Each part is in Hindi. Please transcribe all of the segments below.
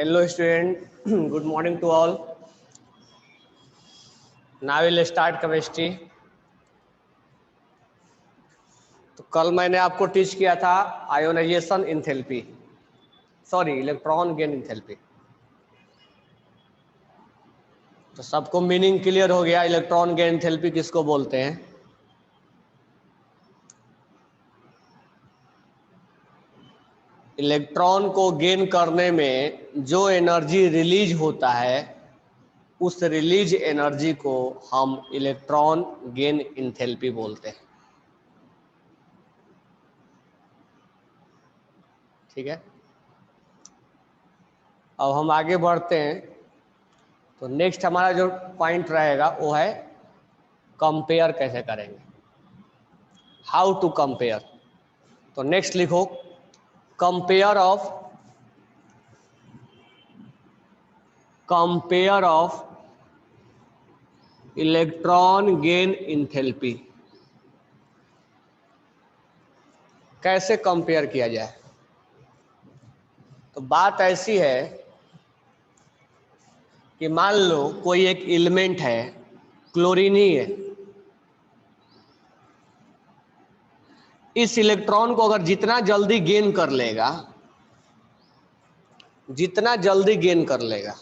Hello student, good morning to all. Now we'll start chemistry. तो कल मैंने आपको टीच किया था ionization enthalpy, sorry electron gain enthalpy. तो सबको मीनिंग क्लियर हो गया, इलेक्ट्रॉन गेन इंथैल्पी किसको बोलते हैं। इलेक्ट्रॉन को गेन करने में जो एनर्जी रिलीज होता है उस रिलीज एनर्जी को हम इलेक्ट्रॉन गेन इंथैल्पी बोलते हैं। ठीक है, अब हम आगे बढ़ते हैं। तो नेक्स्ट हमारा जो पॉइंट रहेगा वो है कंपेयर कैसे करेंगे, हाउ टू कंपेयर। तो नेक्स्ट लिखो compare of electron gain enthalpy. कैसे कंपेयर किया जाए। तो बात ऐसी है कि मान लो कोई एक एलिमेंट है, क्लोरीन ही है। इस इलेक्ट्रॉन को अगर जितना जल्दी गेन कर लेगा, जितना जल्दी गेन कर लेगा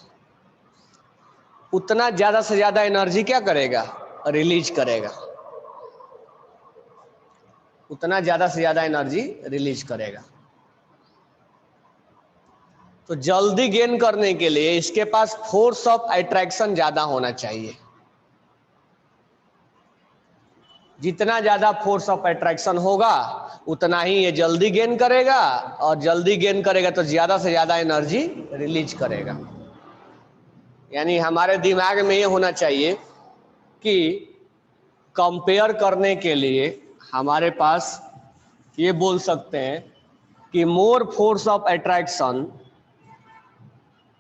उतना ज्यादा से ज्यादा एनर्जी क्या करेगा, रिलीज करेगा। उतना ज्यादा से ज्यादा एनर्जी रिलीज करेगा। तो जल्दी गेन करने के लिए इसके पास फोर्स ऑफ अट्रैक्शन ज्यादा होना चाहिए। जितना ज्यादा फोर्स ऑफ अट्रैक्शन होगा उतना ही ये जल्दी गेन करेगा, और जल्दी गेन करेगा तो ज्यादा से ज्यादा एनर्जी रिलीज करेगा। यानी हमारे दिमाग में ये होना चाहिए कि कंपेयर करने के लिए हमारे पास ये बोल सकते हैं कि more force of attraction,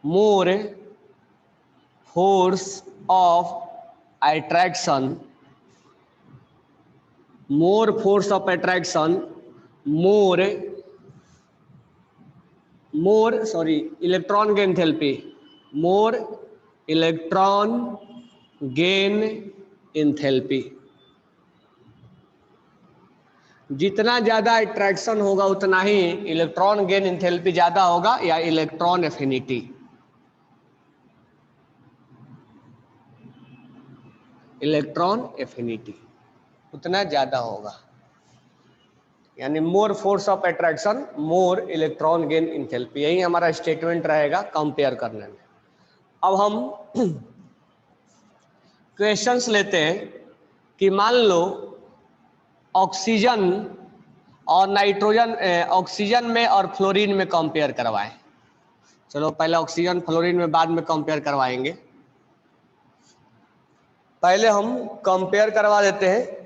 more force of attraction, more force of attraction, more electron gain enthalpy, more electron gain enthalpy। जितना ज्यादा अट्रैक्शन होगा उतना ही इलेक्ट्रॉन गेन इंथैल्पी ज्यादा होगा, या इलेक्ट्रॉन एफिनिटी। इलेक्ट्रॉन एफिनिटी उतना ज्यादा होगा। यानी more force of attraction more electron gain enthalpy, यही हमारा स्टेटमेंट रहेगा कंपेयर करने में। अब हम क्वेश्चंस लेते हैं कि मान लो ऑक्सीजन और नाइट्रोजन, ऑक्सीजन में और फ्लोरीन में कंपेयर करवाएं। चलो पहले ऑक्सीजन फ्लोरीन में बाद में कंपेयर करवाएंगे। पहले हम कंपेयर करवा देते हैं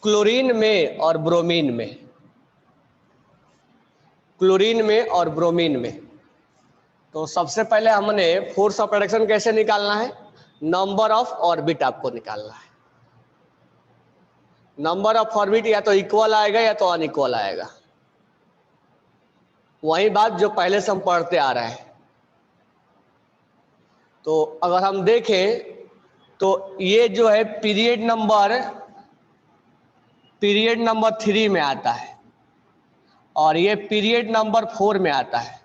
क्लोरीन में और ब्रोमीन में। क्लोरीन में और ब्रोमीन में तो सबसे पहले हमने फोर्स ऑफ अट्रैक्शन कैसे निकालना है, नंबर ऑफ ऑर्बिट आपको निकालना है। नंबर ऑफ ऑर्बिट या तो इक्वल आएगा या तो अनइक्वल आएगा। वही बात जो पहले से हम पढ़ते आ रहे हैं। तो अगर हम देखें तो ये जो है पीरियड नंबर 3 में आता है और ये पीरियड नंबर 4 में आता है।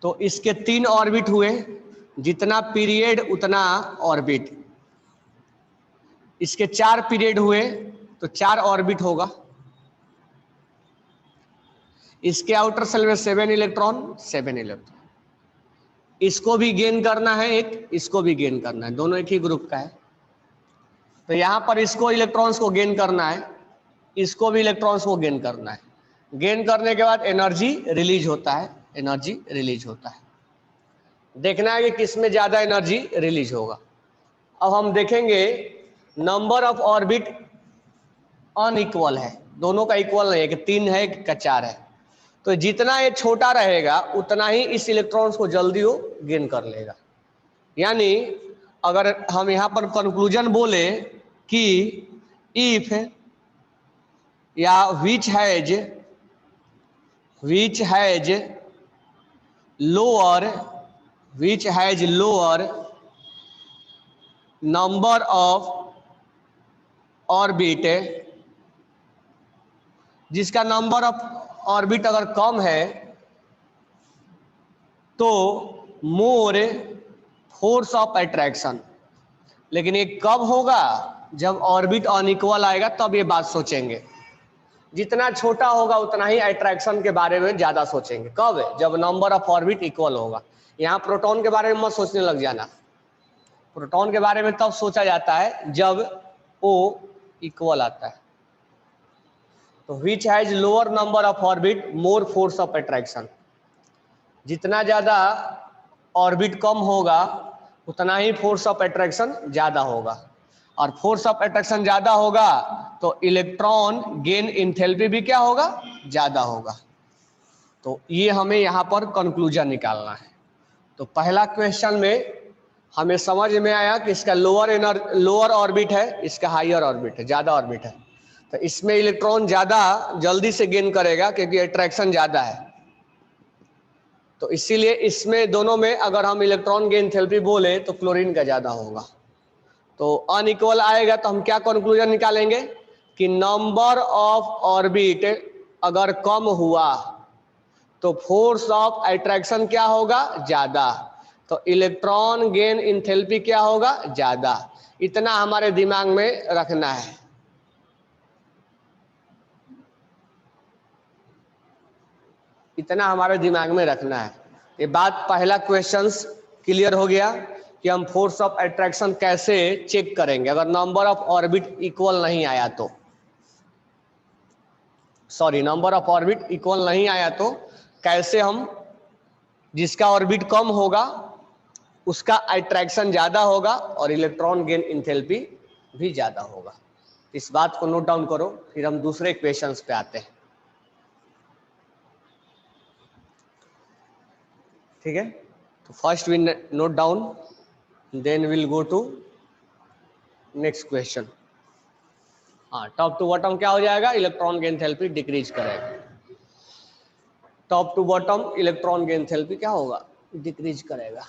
तो इसके 3 ऑर्बिट हुए, जितना पीरियड उतना ऑर्बिट। इसके 4 पीरियड हुए तो 4 ऑर्बिट होगा। इसके आउटर सेल में 7 इलेक्ट्रॉन। इसको भी गेन करना है एक, इसको भी गेन करना है, दोनों एक ही ग्रुप का है। तो यहां पर इसको इलेक्ट्रॉन्स को गेन करना है, इसको भी इलेक्ट्रॉन्स को गेन करना है। गेन करने के बाद एनर्जी रिलीज होता है, देखना है कि किसमें ज्यादा एनर्जी रिलीज होगा। अब हम देखेंगे नंबर ऑफ ऑर्बिट अनइक्वल है, दोनों का इक्वल नहीं है कि 3 है कि 4 है। तो जितना ये छोटा रहेगा उतना ही इस इलेक्ट्रॉन्स को जल्दी वो गेन कर लेगा। यानी अगर हम यहां पर कंक्लूजन बोले कि इफ या which has which has lower number of orbit, जिसका नंबर ऑफ ऑर्बिट अगर कम है तो मोर फोर्स ऑफ अट्रैक्शन। लेकिन ये कब होगा? जब ऑर्बिट अनइक्वल आएगा तब ये बात सोचेंगे। जितना छोटा होगा उतना ही अट्रैक्शन के बारे में ज्यादा सोचेंगे। कब? जब नंबर ऑफ ऑर्बिट इक्वल होगा। यहाँ प्रोटॉन के बारे में मत सोचने लग जाना। प्रोटॉन के बारे में तब सोचा जाता है जब ओ इक्वल आता है। तो which has lower number of orbit more force of attraction. जितना ज्यादा ऑर्बिट कम होगा उतना ही फोर्स ऑफ अट्रैक्शन ज्यादा होगा, और फोर्स ऑफ अट्रैक्शन ज्यादा होगा तो इलेक्ट्रॉन गेन इंथैल्पी भी क्या होगा? ज्यादा होगा। तो ये हमें यहाँ पर कंक्लूजन निकालना है। तो पहला क्वेश्चन में हमें समझ में आया कि इसका लोअर ऑर्बिट है, इसका हायर ऑर्बिट है, ज्यादा ऑर्बिट है। तो इसमें इलेक्ट्रॉन ज्यादा जल्दी से गेन करेगा क्योंकि अट्रैक्शन ज्यादा है। तो इसीलिए इसमें दोनों में अगर हम इलेक्ट्रॉन गेन एंथैल्पी बोले तो क्लोरीन का ज्यादा होगा। तो अनइक्वल आएगा तो हम क्या कंक्लूजन निकालेंगे कि नंबर ऑफ ऑर्बिट अगर कम हुआ तो फोर्स ऑफ अट्रैक्शन क्या होगा? ज्यादा। तो इलेक्ट्रॉन गेन एंथैल्पी क्या होगा? ज्यादा। इतना हमारे दिमाग में रखना है। इतना हमारे दिमाग में रखना है। ये बात पहला क्वेश्चंस क्लियर हो गया कि हम फोर्स ऑफ अट्रैक्शन कैसे चेक करेंगे अगर नंबर ऑफ ऑर्बिट इक्वल नहीं आया तो। Sorry, number of orbit equal नहीं आया तो कैसे हम, जिसका ऑर्बिट कम होगा उसका अट्रैक्शन ज्यादा होगा और इलेक्ट्रॉन गेन एंथैल्पी भी ज्यादा होगा। इस बात को नोट डाउन करो, फिर हम दूसरे क्वेश्चंस पे आते हैं। ठीक है, तो first we note down, then will go to next question. हाँ, टॉप टू बॉटम क्या हो जाएगा? इलेक्ट्रॉन गेन एंथैल्पी डिक्रीज करेगा। Top to bottom electron gain enthalpy क्या होगा? डिक्रीज करेगा।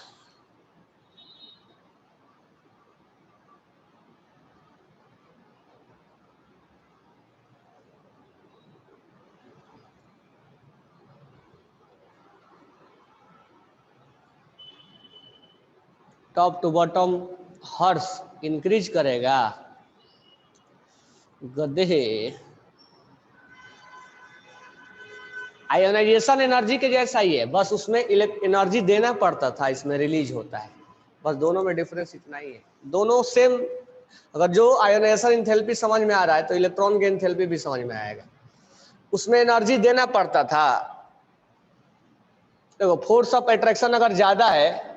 टॉप टू बॉटम हर्ष इंक्रीज करेगा। गधे, आयोनाइजेशन एनर्जी के जैसा ही है, बस उसमें एनर्जी देना पड़ता था, इसमें रिलीज होता है। बस दोनों में डिफरेंस इतना ही है। दोनों सेम। अगर जो आयोनाइजेशन एंथैल्पी समझ में आ रहा है तो इलेक्ट्रॉन गेन एंथैल्पी भी समझ में आएगा। उसमें एनर्जी देना पड़ता था। देखो, फोर्स ऑफ अट्रैक्शन अगर ज्यादा है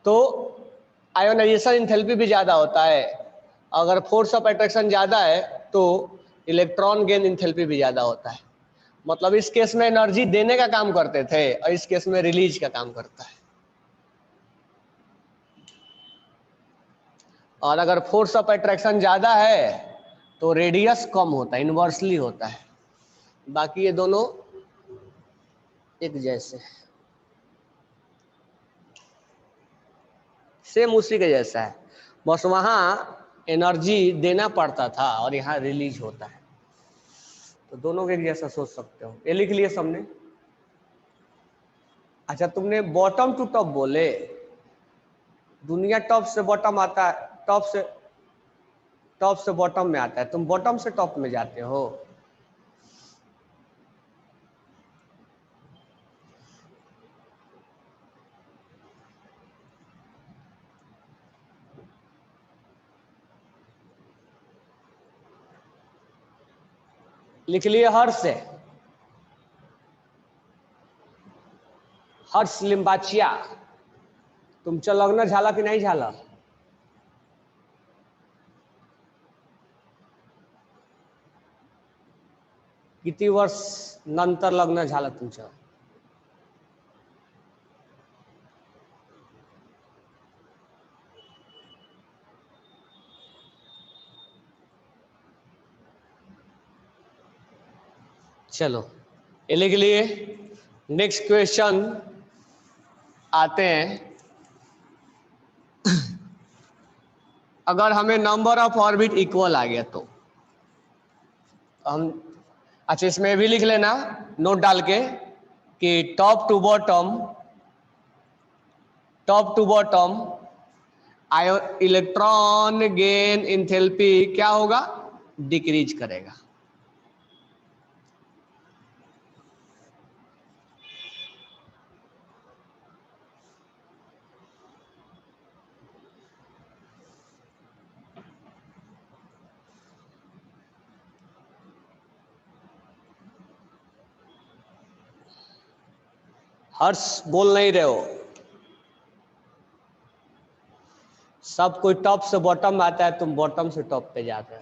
तो आयोनाइजेशन एंथैल्पी भी ज्यादा होता है। अगर फोर्स ऑफ अट्रैक्शन ज्यादा है तो इलेक्ट्रॉन गेन एंथैल्पी भी ज्यादा होता है। मतलब इस केस में एनर्जी देने का काम करते थे और इस केस में रिलीज का काम करता है। और अगर फोर्स ऑफ अट्रैक्शन ज्यादा है तो रेडियस कम होता है, इनवर्सली होता है। बाकी ये दोनों एक जैसे, सेम उसी के जैसा है, बस वहां एनर्जी देना पड़ता था और यहाँ रिलीज होता है। तो दोनों के जैसा सोच सकते हो। ये लिख लिए सबने? अच्छा, तुमने बॉटम टू टॉप बोले। दुनिया टॉप से बॉटम आता है, टॉप से बॉटम में आता है, तुम बॉटम से टॉप में जाते हो। लिख लिए हर्ष से, हर्ष लिम्बाचिया। तुमचं लग्न झालं की नाही झालं? किती वर्ष नंतर लग्न झालं तुमचं? चलो, ये लिख लिए। नेक्स्ट क्वेश्चन आते हैं। अगर हमें नंबर ऑफ ऑर्बिट इक्वल आ गया तो हम, अच्छा इसमें भी लिख लेना नोट डाल के कि top to bottom electron gain enthalpy क्या होगा, डिक्रीज करेगा। हर्ष बोल नहीं रहे हो, सब कोई टॉप से बॉटम में आता है, तुम बॉटम से टॉप पे जाते हो।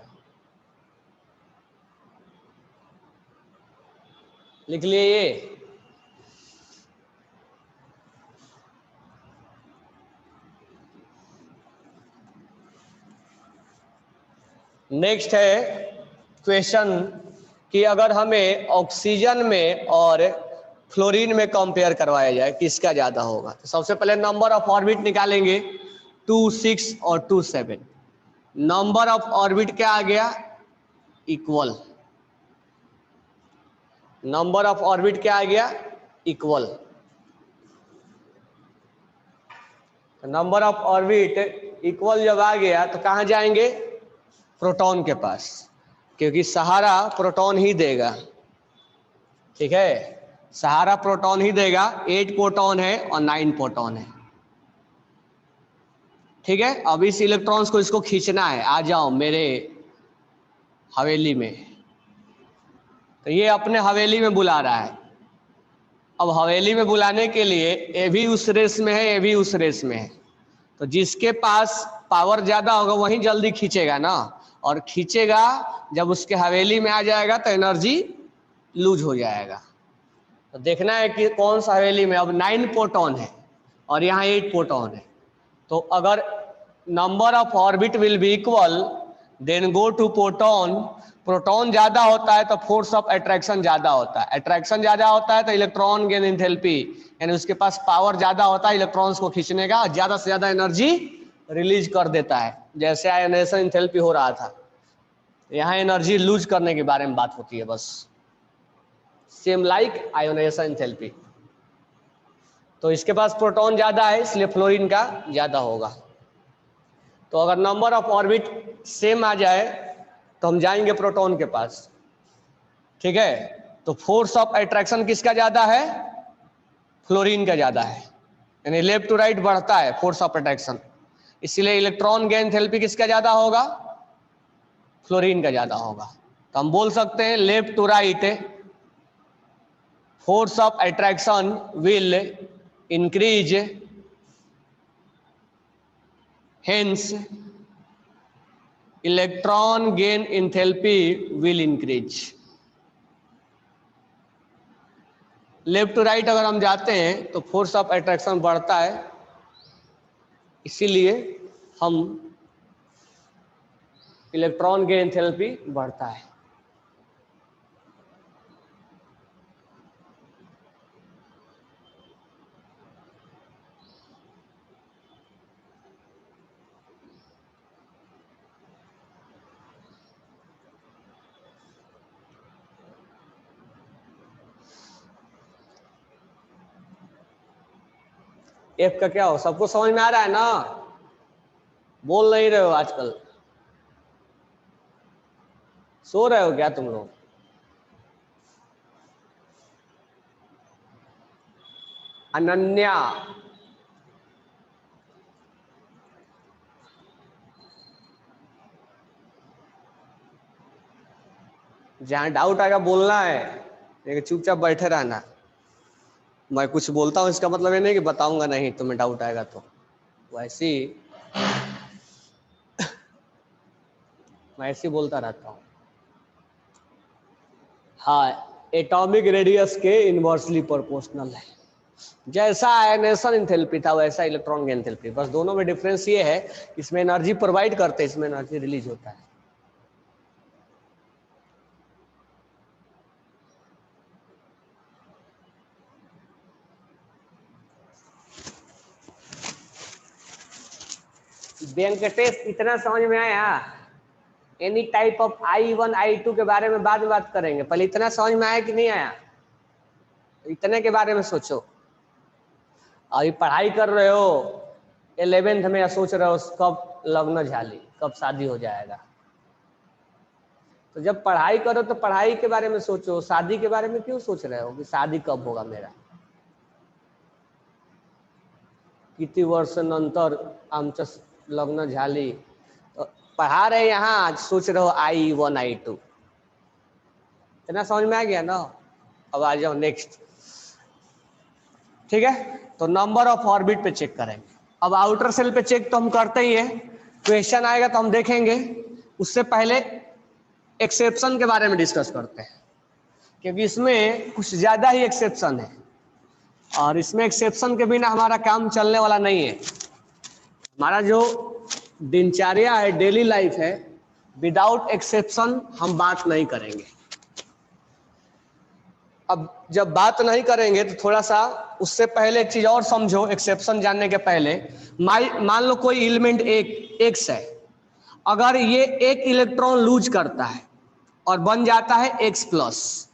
लिख लिए ये। नेक्स्ट है क्वेश्चन कि अगर हमें ऑक्सीजन में और फ्लोरीन में कंपेयर करवाया जाए किसका ज्यादा होगा, तो सबसे पहले नंबर ऑफ ऑर्बिट निकालेंगे 2, 6 और 2, 7। नंबर ऑफ ऑर्बिट क्या आ गया, इक्वल। नंबर ऑफ ऑर्बिट क्या आ गया, equal. Number of orbit equal जब आ गया तो कहां जाएंगे, प्रोटॉन के पास, क्योंकि सहारा प्रोटॉन ही देगा। ठीक है, सहारा प्रोटॉन ही देगा। 8 प्रोटॉन है और 9 प्रोटॉन है। ठीक है, अब इस इलेक्ट्रॉन्स को इसको खींचना है, आ जाओ मेरे हवेली में। तो ये अपने हवेली में बुला रहा है। अब हवेली में बुलाने के लिए ये भी उस रेस में है, ये भी उस रेस में है, तो जिसके पास पावर ज्यादा होगा वही जल्दी खींचेगा ना, और खींचेगा जब उसके हवेली में आ जाएगा तो एनर्जी लूज हो जाएगा। तो देखना है कि कौन सा हवेली में। अब 9 प्रोटॉन है और यहाँ 8 प्रोटॉन है, तो अगर number of orbit will be equal then go to proton. Proton ज्यादा होता है तो फोर्स ऑफ अट्रैक्शन ज्यादा होता है, अट्रैक्शन ज्यादा होता है तो इलेक्ट्रॉन गेन एंथैल्पी, यानी उसके पास पावर ज्यादा होता है इलेक्ट्रॉन्स को खींचने का, ज्यादा से ज्यादा एनर्जी रिलीज कर देता है, जैसे आयोनाइजेशन एंथैल्पी हो रहा था। यहाँ एनर्जी लूज करने के बारे में बात होती है बस, सेम लाइक आयोनाइजेशन एंथैल्पी। तो इसके पास प्रोटॉन ज्यादा है इसलिए फ्लोरीन का ज्यादा होगा। तो अगर नंबर ऑफ ऑर्बिट सेम आ जाए तो हम जाएंगे प्रोटॉन के पास। ठीक है, तो फोर्स ऑफ अट्रैक्शन किसका ज्यादा है, फ्लोरीन का ज्यादा है, यानी लेफ्ट टू राइट बढ़ता है फोर्स ऑफ अट्रैक्शन, इसलिए इलेक्ट्रॉन गेन एंथैल्पी किसका ज्यादा होगा, फ्लोरीन का ज्यादा होगा। तो हम बोल सकते हैं left to right force of attraction will increase, hence electron gain enthalpy will increase. Left to right अगर हम जाते हैं तो फोर्स ऑफ अट्रैक्शन बढ़ता है, इसीलिए हम इलेक्ट्रॉन गेन एंथैल्पी बढ़ता है। एफ का क्या हो, सबको समझ में आ रहा है ना, बोल नहीं रहे हो आजकल, सो रहे हो क्या तुम लोग। अनन्या, जहां डाउट आएगा बोलना है, लेकिन चुपचाप बैठे रहना। मैं कुछ बोलता हूँ इसका मतलब ये नहीं कि बताऊंगा नहीं, तुम्हें डाउट आएगा तो, वैसे ही मैं ऐसे ही बोलता रहता हूँ। हाँ, एटॉमिक रेडियस के इनवर्सली प्रोपोर्शनल है। जैसा आयनेशन एंथैल्पी था वैसा इलेक्ट्रॉन गेन एंथैल्पी, बस दोनों में डिफरेंस ये है इसमें एनर्जी प्रोवाइड करते हैं, इसमें एनर्जी रिलीज होता है। वेंकटेश इतना समझ में आया? Any type of I1 I2 के बारे में बाद में बात करेंगे, पहले इतना समझ में आया कि नहीं आया? इतने के बारे में सोचो। अभी पढ़ाई कर रहे हो 11th में, या सोच रहे हो कब लग्न झाली, कब शादी हो जाएगा। तो जब पढ़ाई करो तो पढ़ाई के बारे में सोचो, शादी के बारे में क्यों सोच रहे हो कि शादी कब होगा मेरा, किती वर्ष नंतर आमचं लग्न झाली। तो पढ़ा रहे यहाँ, आज सोच रहे हो I1 I2। इतना समझ में आ गया ना? अब आ जाओ नेक्स्ट। ठीक है, तो नंबर ऑफ ऑर्बिट पे चेक करेंगे। अब आउटर सेल पे चेक तो हम करते ही है, क्वेश्चन आएगा तो हम देखेंगे। उससे पहले एक्सेप्शन के बारे में डिस्कस करते हैं, क्योंकि इसमें कुछ ज्यादा ही एक्सेप्शन है, और इसमें एक्सेप्शन के बिना हमारा काम चलने वाला नहीं है। हमारा जो दिनचर्या है, डेली लाइफ है, विदाउट एक्सेप्शन हम बात नहीं करेंगे। अब जब बात नहीं करेंगे तो थोड़ा सा उससे पहले एक चीज और समझो, एक्सेप्शन जानने के पहले। मान लो कोई एलिमेंट एक्स है, अगर ये एक इलेक्ट्रॉन लूज करता है और बन जाता है एक्स प्लस,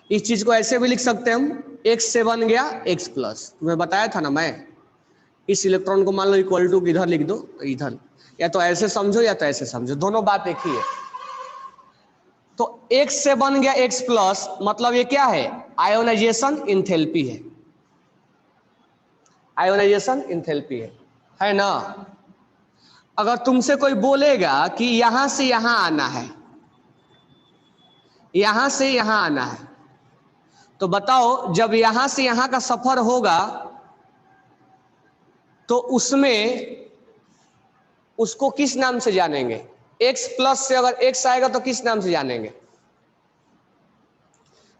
इस चीज को ऐसे भी लिख सकते हैं हम, एक्स से बन गया एक्स प्लस। तुम्हें बताया था ना मैं, इस इलेक्ट्रॉन को मान लो इक्वल टू इधर लिख दो, तो इधर, या तो ऐसे समझो या तो ऐसे समझो, दोनों बात एक ही है। तो x से बन गया x प्लस, मतलब ये क्या है? आयोनाइजेशन इंथैल्पी है, आयोनाइजेशन इंथैल्पी है ना? अगर तुमसे कोई बोलेगा कि यहां से यहां आना है, यहां से यहां आना है, तो बताओ जब यहां से यहां का सफर होगा तो उसमें उसको किस नाम से जानेंगे? x प्लस से अगर x आएगा तो किस नाम से जानेंगे?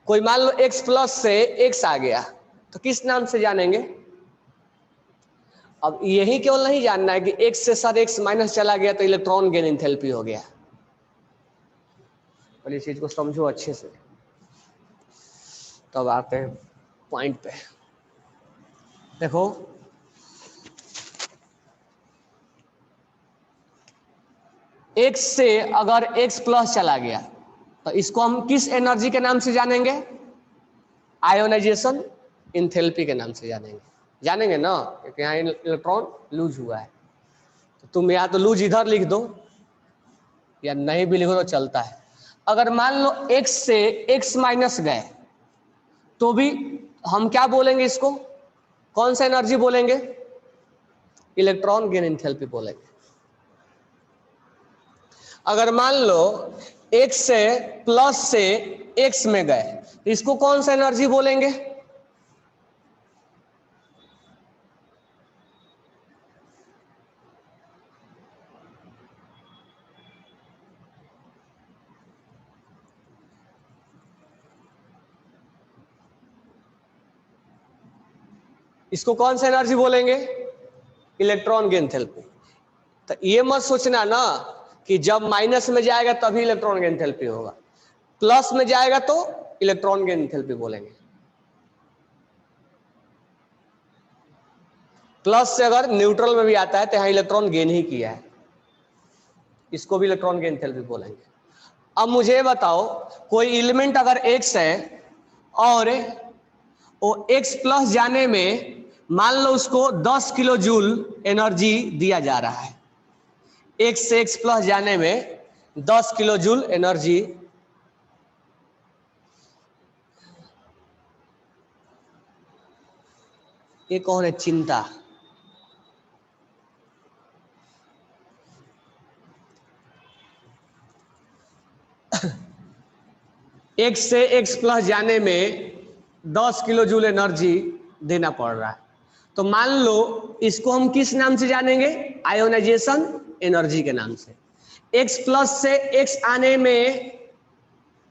कोई मान लो x प्लस से x आ गया तो किस नाम से जानेंगे? अब यही केवल नहीं जानना है कि x से सर x माइनस चला गया तो इलेक्ट्रॉन गेन एंथैल्पी हो गया। पहले इस चीज को समझो अच्छे से, तब आते हैं पॉइंट पे। देखो, x से अगर x प्लस चला गया तो इसको हम किस एनर्जी के नाम से जानेंगे? आयोनाइजेशन इंथैल्पी के नाम से जानेंगे ना, क्योंकि यहाँ इलेक्ट्रॉन लूज हुआ है। तो तुम या तो लूज इधर लिख दो या नहीं भी लिखो तो चलता है। अगर मान लो x से x माइनस गए तो भी हम क्या बोलेंगे? इसको कौन सा एनर्जी बोलेंगे? इलेक्ट्रॉन गेन एंथैल्पी बोलेंगे। अगर मान लो x से प्लस से x में गए तो इसको कौन सा एनर्जी बोलेंगे? इसको कौन सा एनर्जी बोलेंगे? Electron gain enthalpy. तो ये मत सोचना ना कि जब माइनस में जाएगा तभी इलेक्ट्रॉन गेन एंथैल्पी होगा, प्लस में जाएगा तो इलेक्ट्रॉन गेन एंथैल्पी बोलेंगे। प्लस से अगर न्यूट्रल में भी आता है तो यहाँ इलेक्ट्रॉन गेन ही किया है, इसको भी इलेक्ट्रॉन गेन एंथैल्पी बोलेंगे। अब मुझे बताओ, कोई एलिमेंट अगर x है और वो x प्लस जाने में मान लो उसको 10 किलो जूल एनर्जी दिया जा रहा है, x से x प्लस जाने में 10 किलो जूल एनर्जी, ये कौन है? चिंता। x से x प्लस जाने में 10 किलो जूल एनर्जी देना पड़ रहा है। तो मान लो इसको हम किस नाम से जानेंगे? आयोनाइजेशन एनर्जी के नाम से। x प्लस से x आने में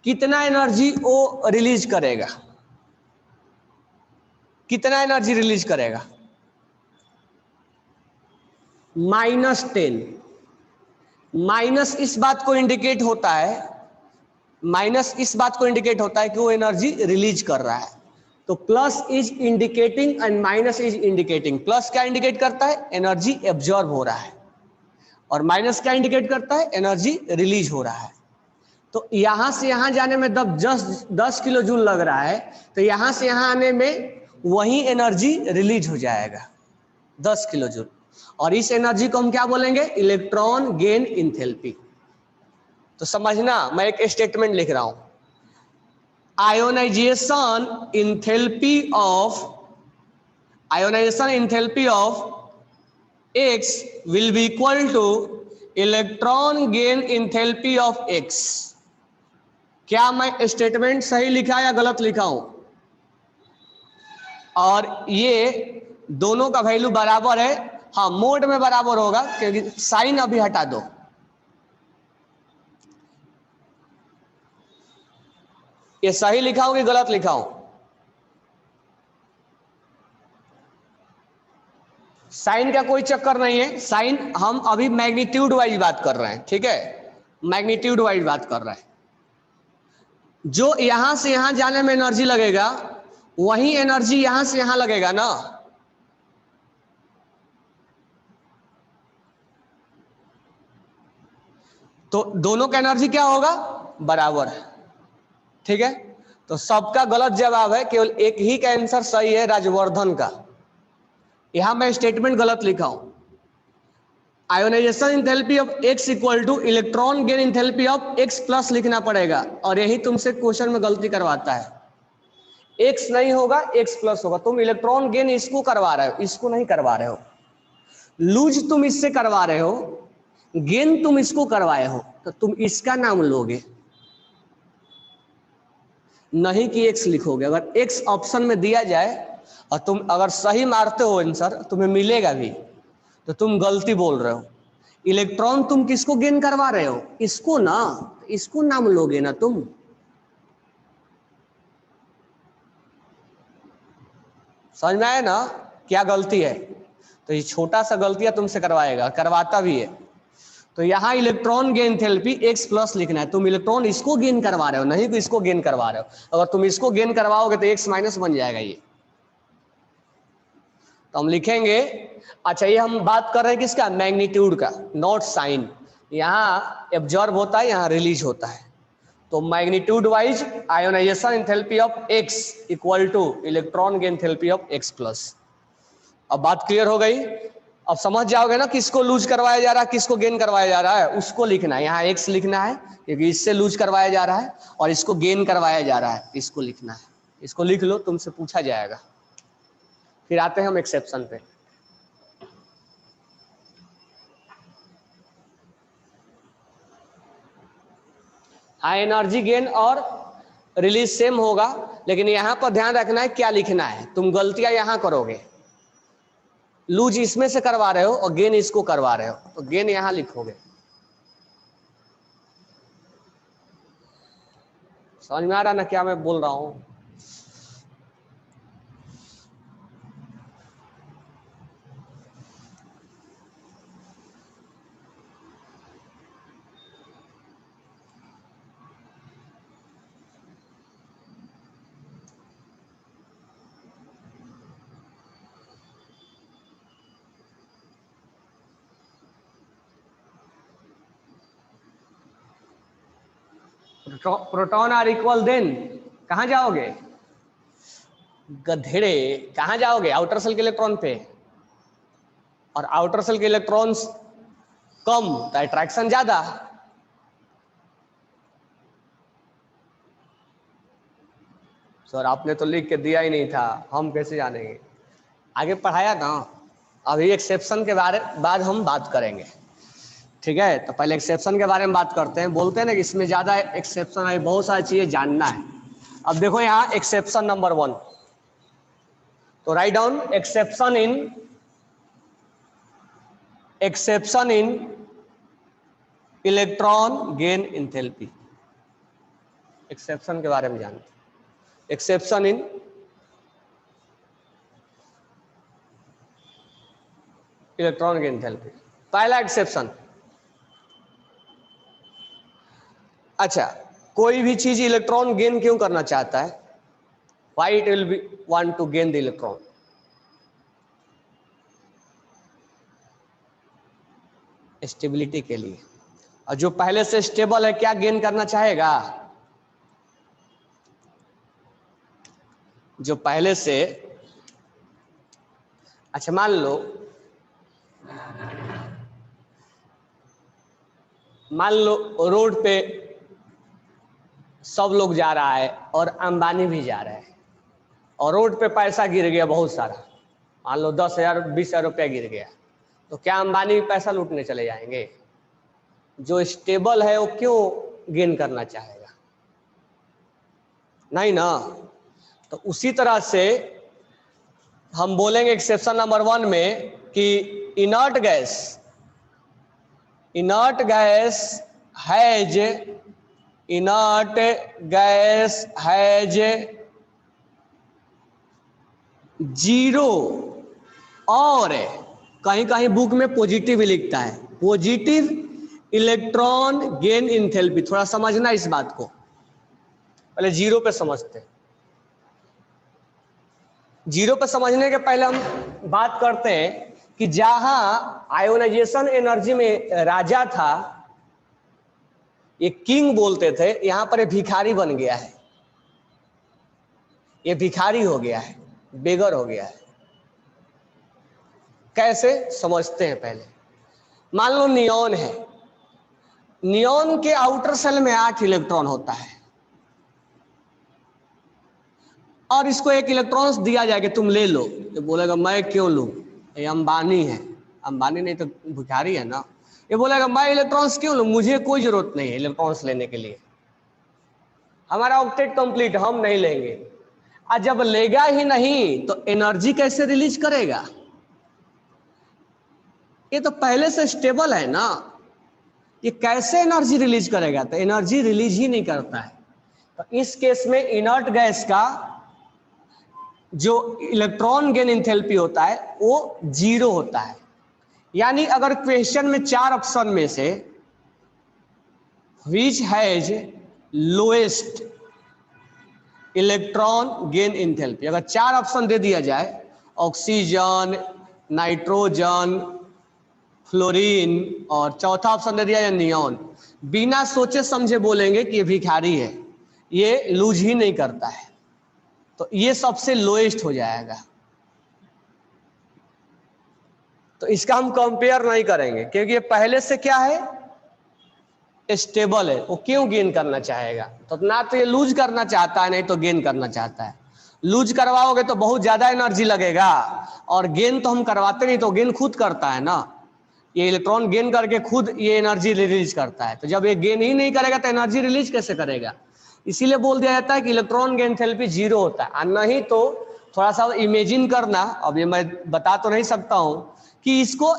कितना एनर्जी वो रिलीज करेगा? कितना एनर्जी रिलीज करेगा? -10। माइनस इस बात को इंडिकेट होता है, माइनस इस बात को इंडिकेट होता है कि वो एनर्जी रिलीज कर रहा है। तो plus is indicating and minus is indicating. Plus क्या इंडिकेट करता है? एनर्जी एब्जॉर्ब हो रहा है, और माइनस क्या इंडिकेट करता है? एनर्जी रिलीज हो रहा है। तो यहां से यहां जाने में 10 किलो जूल लग रहा है, तो यहां से यहां आने में वही एनर्जी रिलीज हो जाएगा 10 किलो जूल, और इस एनर्जी को हम क्या बोलेंगे? Electron gain enthalpy. तो समझना, मैं एक स्टेटमेंट लिख रहा हूं, ionization enthalpy of X will be equal to electron gain enthalpy of X। क्या मैं स्टेटमेंट सही लिखा या गलत लिखा हूं? और ये दोनों का वैल्यू बराबर है, हाँ मोड में बराबर होगा, क्योंकि साइन अभी हटा दो। ये सही लिखा हूं कि गलत लिखा हूं? साइन का कोई चक्कर नहीं है, साइन हम अभी मैग्नीट्यूड वाइज बात कर रहे हैं, ठीक है, मैग्नीट्यूड वाइज बात कर रहे हैं। जो यहां से यहां जाने में एनर्जी लगेगा, वही एनर्जी यहां से यहां लगेगा ना। तो दोनों का एनर्जी क्या होगा? बराबर है, ठीक है। तो सबका गलत जवाब है, केवल एक ही का आंसर सही है, राजवर्धन का। यहां मैं स्टेटमेंट गलत लिखा हूं, ionization enthalpy of X equal to electron gain enthalpy of X plus लिखना पड़ेगा, और यही तुमसे क्वेश्चन में गलती करवाता है। एक्स नहीं होगा, एक्स प्लस होगा। तुम इलेक्ट्रॉन गेन इसको करवा रहे हो, इसको नहीं करवा रहे हो। लूज तुम इससे करवा रहे हो, गेन तुम इसको करवाए हो, तो तुम इसका नाम लोगे, नहीं कि एक्स लिखोगे। अगर एक्स ऑप्शन में दिया जाए और तुम अगर सही मारते हो आंसर, तुम्हें मिलेगा भी, तो तुम गलती बोल रहे हो। इलेक्ट्रॉन तुम किसको गेन करवा रहे हो? इसको ना, इसको नाम लोगे ना तुम। समझ में आया ना क्या गलती है? तो ये छोटा सा गलतियां तुमसे करवाएगा, करवाता भी है। तो यहां electron gain therapy x plus लिखना है। तुम इलेक्ट्रॉन इसको गेन करवा रहे हो, नहीं तो इसको गेन करवा रहे हो। अगर तुम इसको गेन करवाओगे तो एक्स माइनस बन जाएगा ये, तो हम लिखेंगे। अच्छा, ये हम बात कर रहे हैं किसका? मैग्नीट्यूड का, नॉट साइन। यहाँ एब्जॉर्ब होता है, यहाँ रिलीज होता है। तो magnitude wise ionisation enthalpy of X equal to electron gain enthalpy of X plus. अब बात क्लियर हो गई? अब समझ जाओगे ना किसको लूज करवाया जा रहा है, किसको गेन करवाया जा रहा है। उसको लिखना है, यहाँ एक्स लिखना है क्योंकि इससे लूज करवाया जा रहा है, और इसको गेन करवाया जा रहा है, इसको लिखना है। इसको लिख लो, तुमसे पूछा जाएगा। फिर आते हैं हम एक्सेप्शन पे। हाँ, एनर्जी गेन और रिलीज सेम होगा, लेकिन यहां पर ध्यान रखना है क्या लिखना है। तुम गलतियां यहां करोगे, लूज इसमें से करवा रहे हो और गेन इसको करवा रहे हो, तो गेन यहां लिखोगे। समझ में आ रहा ना क्या मैं बोल रहा हूं? प्रोटॉन आर इक्वल, देन कहां जाओगे? गधेड़े, कहां जाओगे? आउटर सेल के इलेक्ट्रॉन पे, और आउटर सेल के इलेक्ट्रॉन्स कम तो अट्रैक्शन ज्यादा। सर आपने तो लिख के दिया ही नहीं था, हम कैसे जानेंगे? आगे पढ़ाया ना। अभी एक्सेप्शन के बारे बाद हम बात करेंगे, ठीक है। तो पहले एक्सेप्शन के बारे में बात करते हैं। बोलते हैं ना कि इसमें ज्यादा एक्सेप्शन है, बहुत सारी चीजें जानना है। अब देखो यहाँ एक्सेप्शन नंबर 1, तो write down exception in electron gain enthalpy. Exception के बारे में जानते हैं। Exception in electron gain enthalpy, पहला एक्सेप्शन। अच्छा, कोई भी चीज इलेक्ट्रॉन गेन क्यों करना चाहता है? Why it will be want to gain the electron? Stability के लिए। और जो पहले से स्टेबल है क्या गेन करना चाहेगा? जो पहले से, अच्छा मान लो रोड पे सब लोग जा रहा है और अंबानी भी जा रहा है और रोड पे पैसा गिर गया बहुत सारा, मान लो 10,000 20,000 रुपया गिर गया, तो क्या अंबानी भी पैसा लूटने चले जाएंगे? जो स्टेबल है वो क्यों गेन करना चाहेगा? नहीं ना। तो उसी तरह से हम बोलेंगे एक्सेप्शन नंबर 1 में कि इनर्ट गैस हैज जीरो, और कहीं कहीं बुक में पॉजिटिव लिखता है, पॉजिटिव इलेक्ट्रॉन गेन इंथैल्पी। थोड़ा समझना इस बात को, पहले जीरो पे समझते हैं। जीरो पे समझने के पहले हम बात करते हैं कि जहां आयोनाइजेशन एनर्जी में राजा था, ये किंग बोलते थे, यहां पर ये भिखारी बन गया है, ये भिखारी हो गया है, बेगर हो गया है। कैसे समझते हैं पहले। मान लो नियॉन है, नियॉन के आउटर सेल में 8 इलेक्ट्रॉन होता है और इसको एक इलेक्ट्रॉन दिया जाए कि तुम ले लो, ये बोलेगा मैं क्यों लूं, ये अंबानी है, अंबानी नहीं तो भिखारी है ना। ये बोलेगा मैं इलेक्ट्रॉन्स क्यों लूं, मुझे कोई जरूरत नहीं है इलेक्ट्रॉन्स लेने के लिए, हमारा ऑक्टेट कंप्लीट, हम नहीं लेंगे। और जब लेगा ही नहीं तो एनर्जी कैसे रिलीज करेगा? ये तो पहले से स्टेबल है ना, ये कैसे एनर्जी रिलीज करेगा? तो एनर्जी रिलीज ही नहीं करता है। तो इस केस में इनर्ट गैस का जो इलेक्ट्रॉन गेन इंथैल्पी होता है वो 0 होता है। यानी अगर क्वेश्चन में 4 ऑप्शन में से which has lowest electron gain enthalpy, अगर 4 ऑप्शन दे दिया जाए, ऑक्सीजन, नाइट्रोजन, फ्लोरीन और चौथा ऑप्शन दे दिया जाए नियॉन, बिना सोचे समझे बोलेंगे कि ये भिखारी है, ये लूज ही नहीं करता है, तो ये सबसे लोएस्ट हो जाएगा। तो इसका हम कंपेयर नहीं करेंगे क्योंकि ये पहले से क्या है, स्टेबल है, वो क्यों गेन करना चाहेगा? तो ना तो ये लूज करना चाहता है, नहीं तो गेन करना चाहता है। लूज करवाओगे तो बहुत ज्यादा एनर्जी लगेगा, और गेन तो हम करवाते नहीं, तो गेन खुद करता है ना, ये इलेक्ट्रॉन गेन करके खुद ये एनर्जी रिलीज करता है। तो जब ये गेन ही नहीं करेगा तो एनर्जी रिलीज कैसे करेगा? इसीलिए बोल दिया जाता है कि इलेक्ट्रॉन गेन थेरेपी 0 होता है। नहीं तो थोड़ा सा इमेजिन करना, अब ये मैं बता तो नहीं सकता हूं कि इसको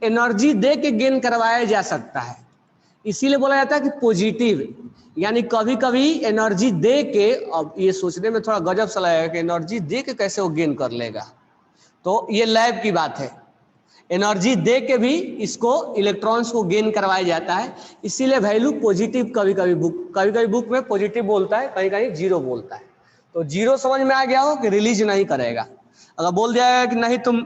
एनर्जी दे के गेन करवाया जा सकता है, इसीलिए बोला जाता है कि पॉजिटिव, यानी कभी कभी एनर्जी दे के, अब ये सोचने में थोड़ा गजब सा लगेगा कि एनर्जी दे के कैसे वो गेन कर लेगा, तो ये लैब की बात है। एनर्जी दे के भी इसको इलेक्ट्रॉन्स को गेन करवाया जाता है, इसीलिए वैल्यू पॉजिटिव कभी कभी बुक में पॉजिटिव बोलता है, कहीं कहीं 0 बोलता है। तो 0 समझ में आ गया हो कि रिलीज नहीं करेगा। अगर बोल दिया है कि नहीं तुम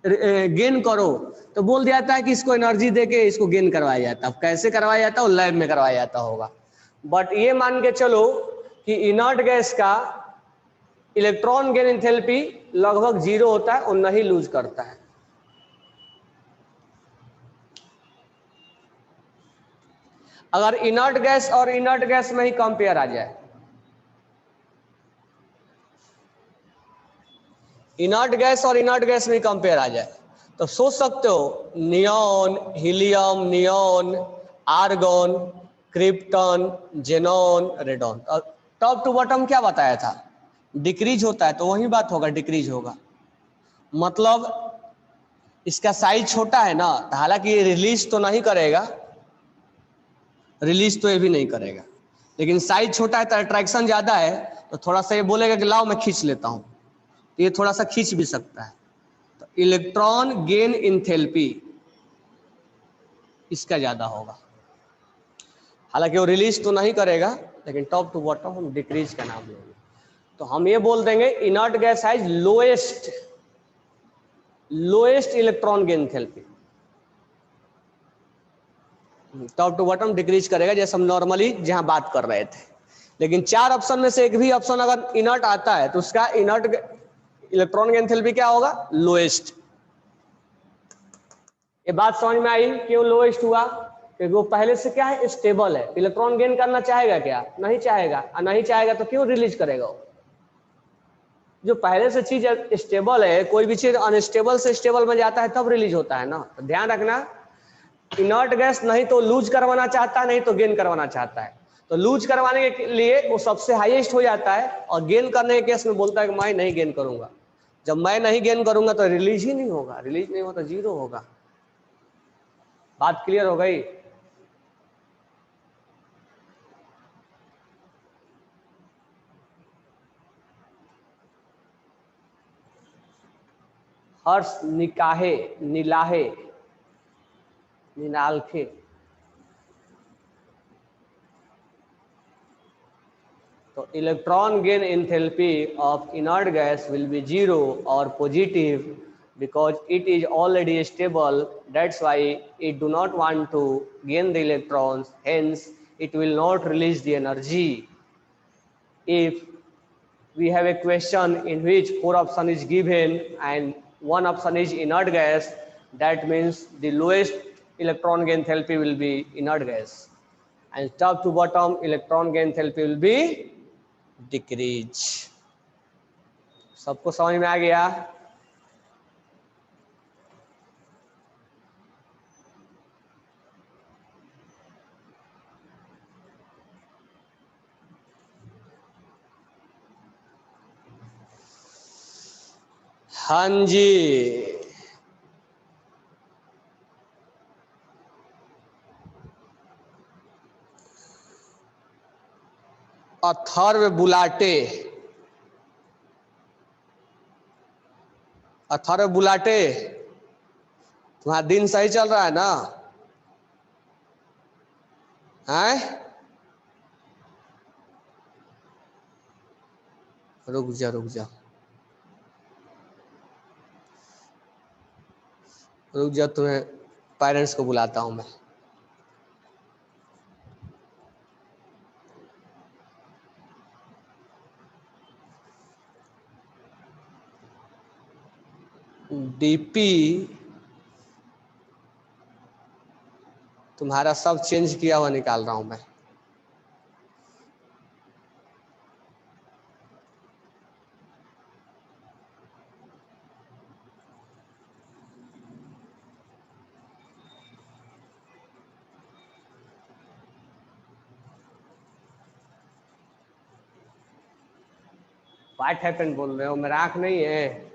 गेन करो, तो बोल दिया जाता है कि इसको एनर्जी देके इसको गेन करवाया जाता है। अब कैसे करवाया जाता है वो लैब में करवाया जाता होगा, बट ये मान के चलो कि इनर्ट गैस का इलेक्ट्रॉन गेन एंथैल्पी लगभग 0 होता है और नहीं लूज करता है। अगर इनर्ट गैस और इनर्ट गैस में ही कंपेयर आ जाए, इनर्ट गैस और इनर्ट गैस में कंपेयर आ जाए, तो सोच सकते हो neon, helium, neon, argon, krypton, xenon, radon, top to bottom क्या बताया था? डिक्रीज होता है, तो वही बात होगा, डिक्रीज होगा। मतलब इसका साइज छोटा है ना, हालांकि ये रिलीज तो नहीं करेगा, रिलीज तो ये भी नहीं करेगा, लेकिन साइज छोटा है तो अट्रैक्शन ज्यादा है, तो थोड़ा सा ये बोलेगा कि लाओ मैं खींच लेता हूं, तो ये थोड़ा सा खींच भी सकता है। तो इलेक्ट्रॉन गेन इंथैल्पी इसका ज्यादा होगा, हालांकि वो रिलीज तो नहीं करेगा, लेकिन टॉप टू बॉटम हम डिक्रीज का नाम लेंगे। तो हम ये बोल देंगे inert gas has lowest electron gain enthalpy, top to bottom decrease करेगा, जैसे हम नॉर्मली जहां बात कर रहे थे। लेकिन 4 ऑप्शन में से एक भी ऑप्शन अगर इनर्ट आता है तो उसका इनर्ट इलेक्ट्रॉन गेन एंथैल्पी क्या होगा? लोएस्ट। ये बात समझ में आई क्यों लोएस्ट हुआ? क्योंकि वो पहले से क्या है? स्टेबल है। इलेक्ट्रॉन गेन करना चाहेगा क्या? नहीं चाहेगा। और नहीं चाहेगा तो क्यों रिलीज करेगा वो? जो पहले से चीज स्टेबल है, कोई भी चीज अनस्टेबल से स्टेबल में जाता है तब रिलीज होता है ना। तो ध्यान रखना, इनर्ट गैस नहीं तो लूज करवाना चाहता है, नहीं तो गेन करवाना चाहता है। तो लूज करवाने के लिए वो सबसे हाईएस्ट हो जाता है, और गेन करने के केस में बोलता है कि मैं नहीं गेन करूंगा। जब मैं नहीं गेन करूंगा तो रिलीज ही नहीं होगा, रिलीज नहीं होगा तो जीरो होगा। बात क्लियर हो गई? हर्ष निकाहे, नीलाहे, निनाल्खे। तो electron gain enthalpy of inert gas will be zero और positive because it is already stable. That's why it do not want to gain the electrons, hence it will not release the energy. If we have a question in which 4 option is given and 1 option is inert gas, that means the lowest electron gain enthalpy will be inert gas, and top to bottom electron gain enthalpy will be decrease. सबको समझ में आ गया? हाँ जी। अथर्व बुलाटे, अथर्व बुलाटे, तुम्हारा दिन सही चल रहा है ना? हैं? रुक जा रुक जा रुक जा, तुम्हें पेरेंट्स को बुलाता हूं मैं। डीपी तुम्हारा सब चेंज किया हुआ निकाल रहा हूं मैं। व्हाट हैपेंड बोल रहे हो? मेरा आंख नहीं है?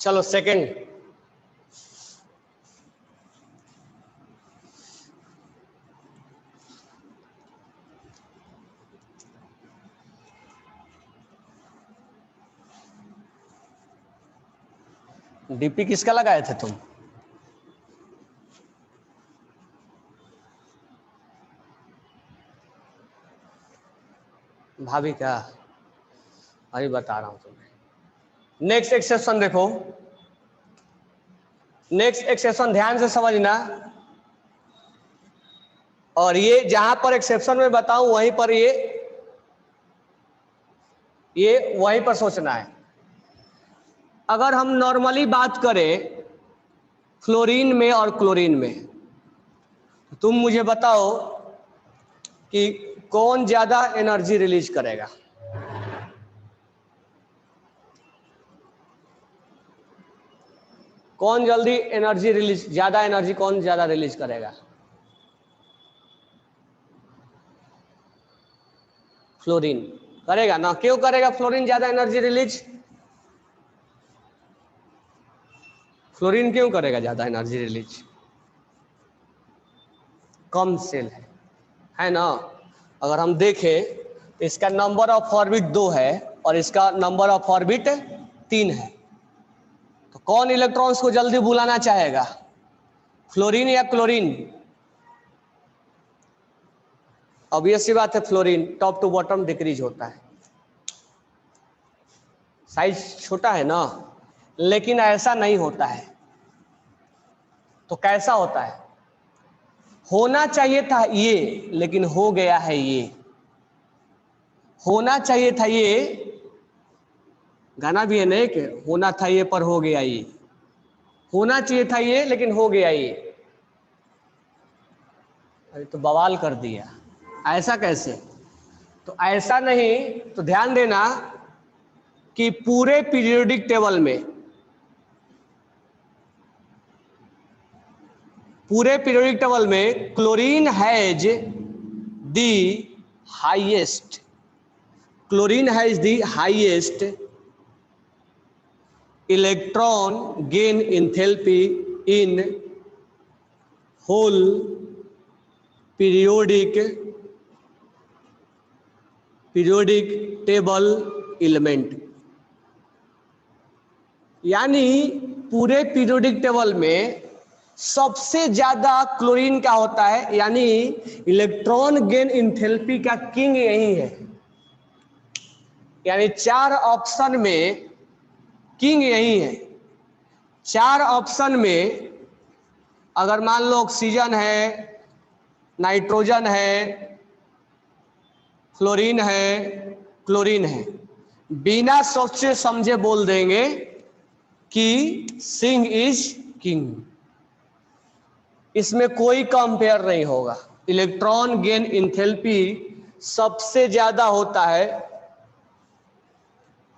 चलो सेकंड, डीपी किसका लगाए थे तुम? भाभी का? अभी बता रहा हूं तुम्हें। नेक्स्ट एक्सेप्शन देखो, नेक्स्ट एक्सेप्शन ध्यान से समझना, और ये जहां पर एक्सेप्शन में बताऊं वहीं पर ये वहीं पर सोचना है। अगर हम नॉर्मली बात करें फ्लोरीन में और क्लोरीन में, तो तुम मुझे बताओ कि कौन ज्यादा एनर्जी रिलीज करेगा? कौन जल्दी एनर्जी रिलीज, ज्यादा एनर्जी कौन ज्यादा रिलीज करेगा? फ्लोरीन करेगा ना। क्यों करेगा फ्लोरीन ज्यादा एनर्जी रिलीज? फ्लोरीन क्यों करेगा ज्यादा एनर्जी रिलीज? कम सेल है ना। अगर हम देखें तो इसका नंबर ऑफ ऑर्बिट 2 है और इसका नंबर ऑफ ऑर्बिट 3 है। तो कौन इलेक्ट्रॉन्स को जल्दी बुलाना चाहेगा, फ्लोरीन या क्लोरीन? ऑब्वियस सी बात है, fluorine top to bottom decrease होता है, साइज छोटा है ना, लेकिन ऐसा नहीं होता है। तो कैसा होता है? होना चाहिए था ये, लेकिन हो गया है ये। होना चाहिए था ये, गाना भी है ना कि होना था ये पर हो गया ये। होना चाहिए था ये लेकिन हो गया ये। अरे तो बवाल कर दिया, ऐसा कैसे? तो ऐसा नहीं, तो ध्यान देना कि पूरे पीरियोडिक टेबल में, पूरे पीरियोडिक टेबल में chlorine has the highest, chlorine has the highest electron gain enthalpy in whole periodic table element. यानी पूरे पीरियोडिक टेबल में सबसे ज्यादा क्लोरीन क्या होता है, यानी इलेक्ट्रॉन गेन एंथैल्पी का किंग यही है। यानी 4 ऑप्शन में किंग यही है। 4 ऑप्शन में अगर मान लो ऑक्सीजन है, नाइट्रोजन है, फ्लोरीन है, क्लोरीन है, बिना सोचे समझे बोल देंगे कि सिंह इज किंग। इसमें कोई कंपेयर नहीं होगा। इलेक्ट्रॉन गेन एंथैल्पी सबसे ज्यादा होता है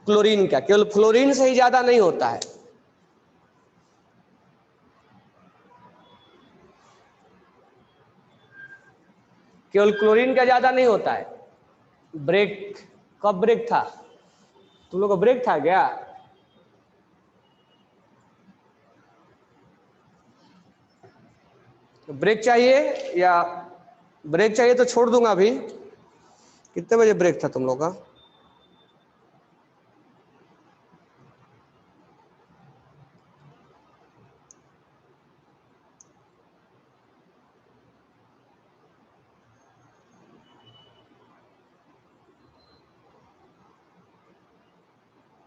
क्लोरीन का, केवल फ्लोरीन से ही ज्यादा नहीं होता है। केवल क्लोरीन का ज्यादा नहीं होता है। ब्रेक, कब ब्रेक था? तुम लोग का ब्रेक था क्या? ब्रेक चाहिए या ब्रेक चाहिए तो छोड़ दूंगा अभी। कितने बजे ब्रेक था तुम लोग का?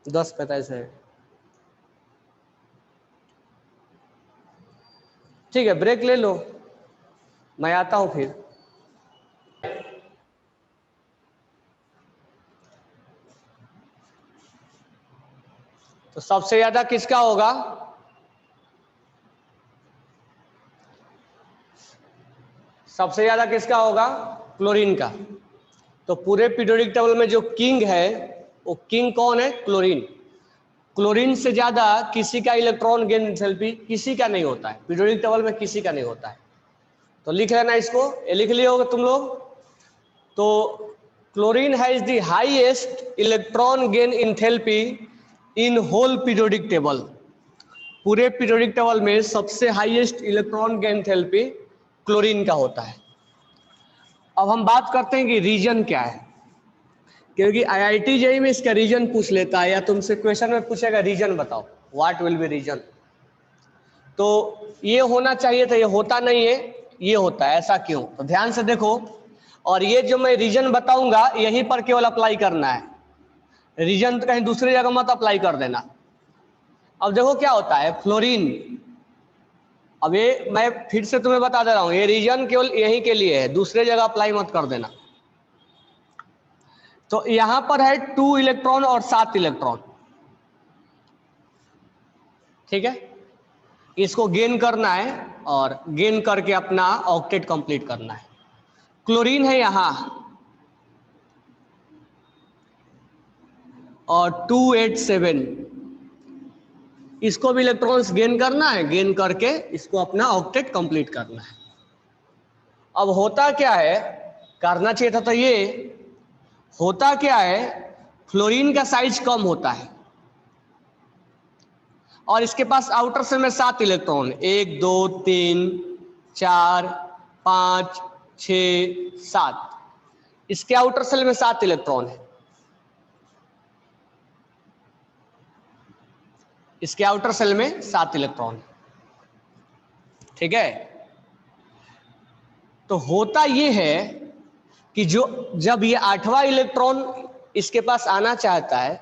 दस 45 है। ठीक है, ब्रेक ले लो, मैं आता हूं फिर। तो सबसे ज्यादा किसका होगा? सबसे ज्यादा किसका होगा? क्लोरीन का। तो पूरे पीरियोडिक टेबल में जो किंग है, वो किंग कौन है? क्लोरीन। क्लोरीन से ज्यादा किसी का इलेक्ट्रॉन गेन एंथैल्पी किसी का नहीं होता है, पीरियोडिक टेबल में किसी का नहीं होता है। तो लिख लेना इसको, ये लिख लिए होगा तुम लोग। तो chlorine has the highest electron gain enthalpy in whole periodic table. पूरे पीरियोडिक टेबल में सबसे highest electron gain enthalpy chlorine का होता है। अब हम बात करते हैं कि रीजन क्या है, क्योंकि आईआईटी जेईई में इसका रीजन पूछ लेता है, या तुमसे क्वेश्चन में पूछेगा रीजन बताओ, व्हाट विल बी रीजन। तो ये होना चाहिए था, ये होता नहीं है, ये होता है, ऐसा क्यों? तो ध्यान से देखो, और ये जो मैं रीजन बताऊंगा यहीं पर केवल अप्लाई करना है, रीजन तो कहीं दूसरी जगह मत अप्लाई कर देना। अब देखो क्या होता है, फ्लोरीन, अब ये मैं फिर से तुम्हें बता दे रहा हूं, ये रीजन केवल यहीं के लिए है, दूसरे जगह अप्लाई मत कर देना। तो यहां पर है 2 इलेक्ट्रॉन और 7 इलेक्ट्रॉन, ठीक है। इसको गेन करना है और गेन करके अपना ऑक्टेट कंप्लीट करना है। क्लोरीन है यहां और 287, इसको भी इलेक्ट्रॉन्स गेन करना है, गेन करके इसको अपना ऑक्टेट कंप्लीट करना है। अब होता क्या है, करना चाहिए था तो ये होता क्या है, फ्लोरीन का साइज कम होता है और इसके पास आउटर सेल में 7 इलेक्ट्रॉन, 1 2 3 4 5 6 7, इसके आउटर सेल में 7 इलेक्ट्रॉन है, इसके आउटर सेल में 7 इलेक्ट्रॉन है, ठीक है। तो होता ये है कि जो जब ये 8वां इलेक्ट्रॉन इसके पास आना चाहता है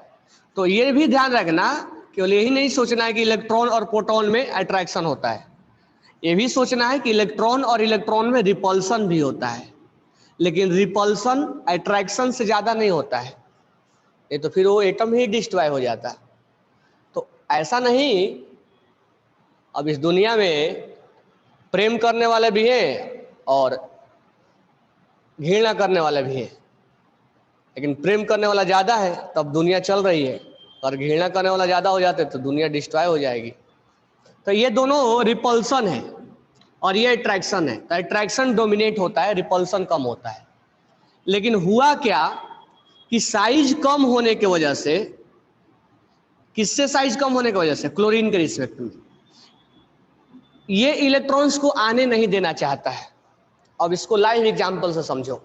तो ये भी ध्यान रखना, केवल यही नहीं सोचना है कि इलेक्ट्रॉन और प्रोटॉन में अट्रैक्शन होता है, ये भी सोचना है कि इलेक्ट्रॉन और इलेक्ट्रॉन में रिपल्सन भी होता है, लेकिन रिपल्सन अट्रैक्शन से ज्यादा नहीं होता है, ये तो फिर वो एटम ही डिस्ट्रॉय हो जाता है। तो ऐसा नहीं, अब इस दुनिया में प्रेम करने वाले भी हैं और घृणा करने वाले भी हैं, लेकिन प्रेम करने वाला ज्यादा है तब दुनिया चल रही है, और घृणा करने वाला ज्यादा हो जाते तो दुनिया डिस्ट्रॉय हो जाएगी। तो ये दोनों रिपल्सन है और ये अट्रैक्शन है, तो अट्रैक्शन डोमिनेट होता है, रिपल्सन कम होता है। लेकिन हुआ क्या कि साइज कम होने की वजह से, किससे साइज कम होने की वजह से, क्लोरीन के रिस्पेक्ट में ये इलेक्ट्रॉन्स को आने नहीं देना चाहता है। अब इसको लाइव एग्जांपल से समझो।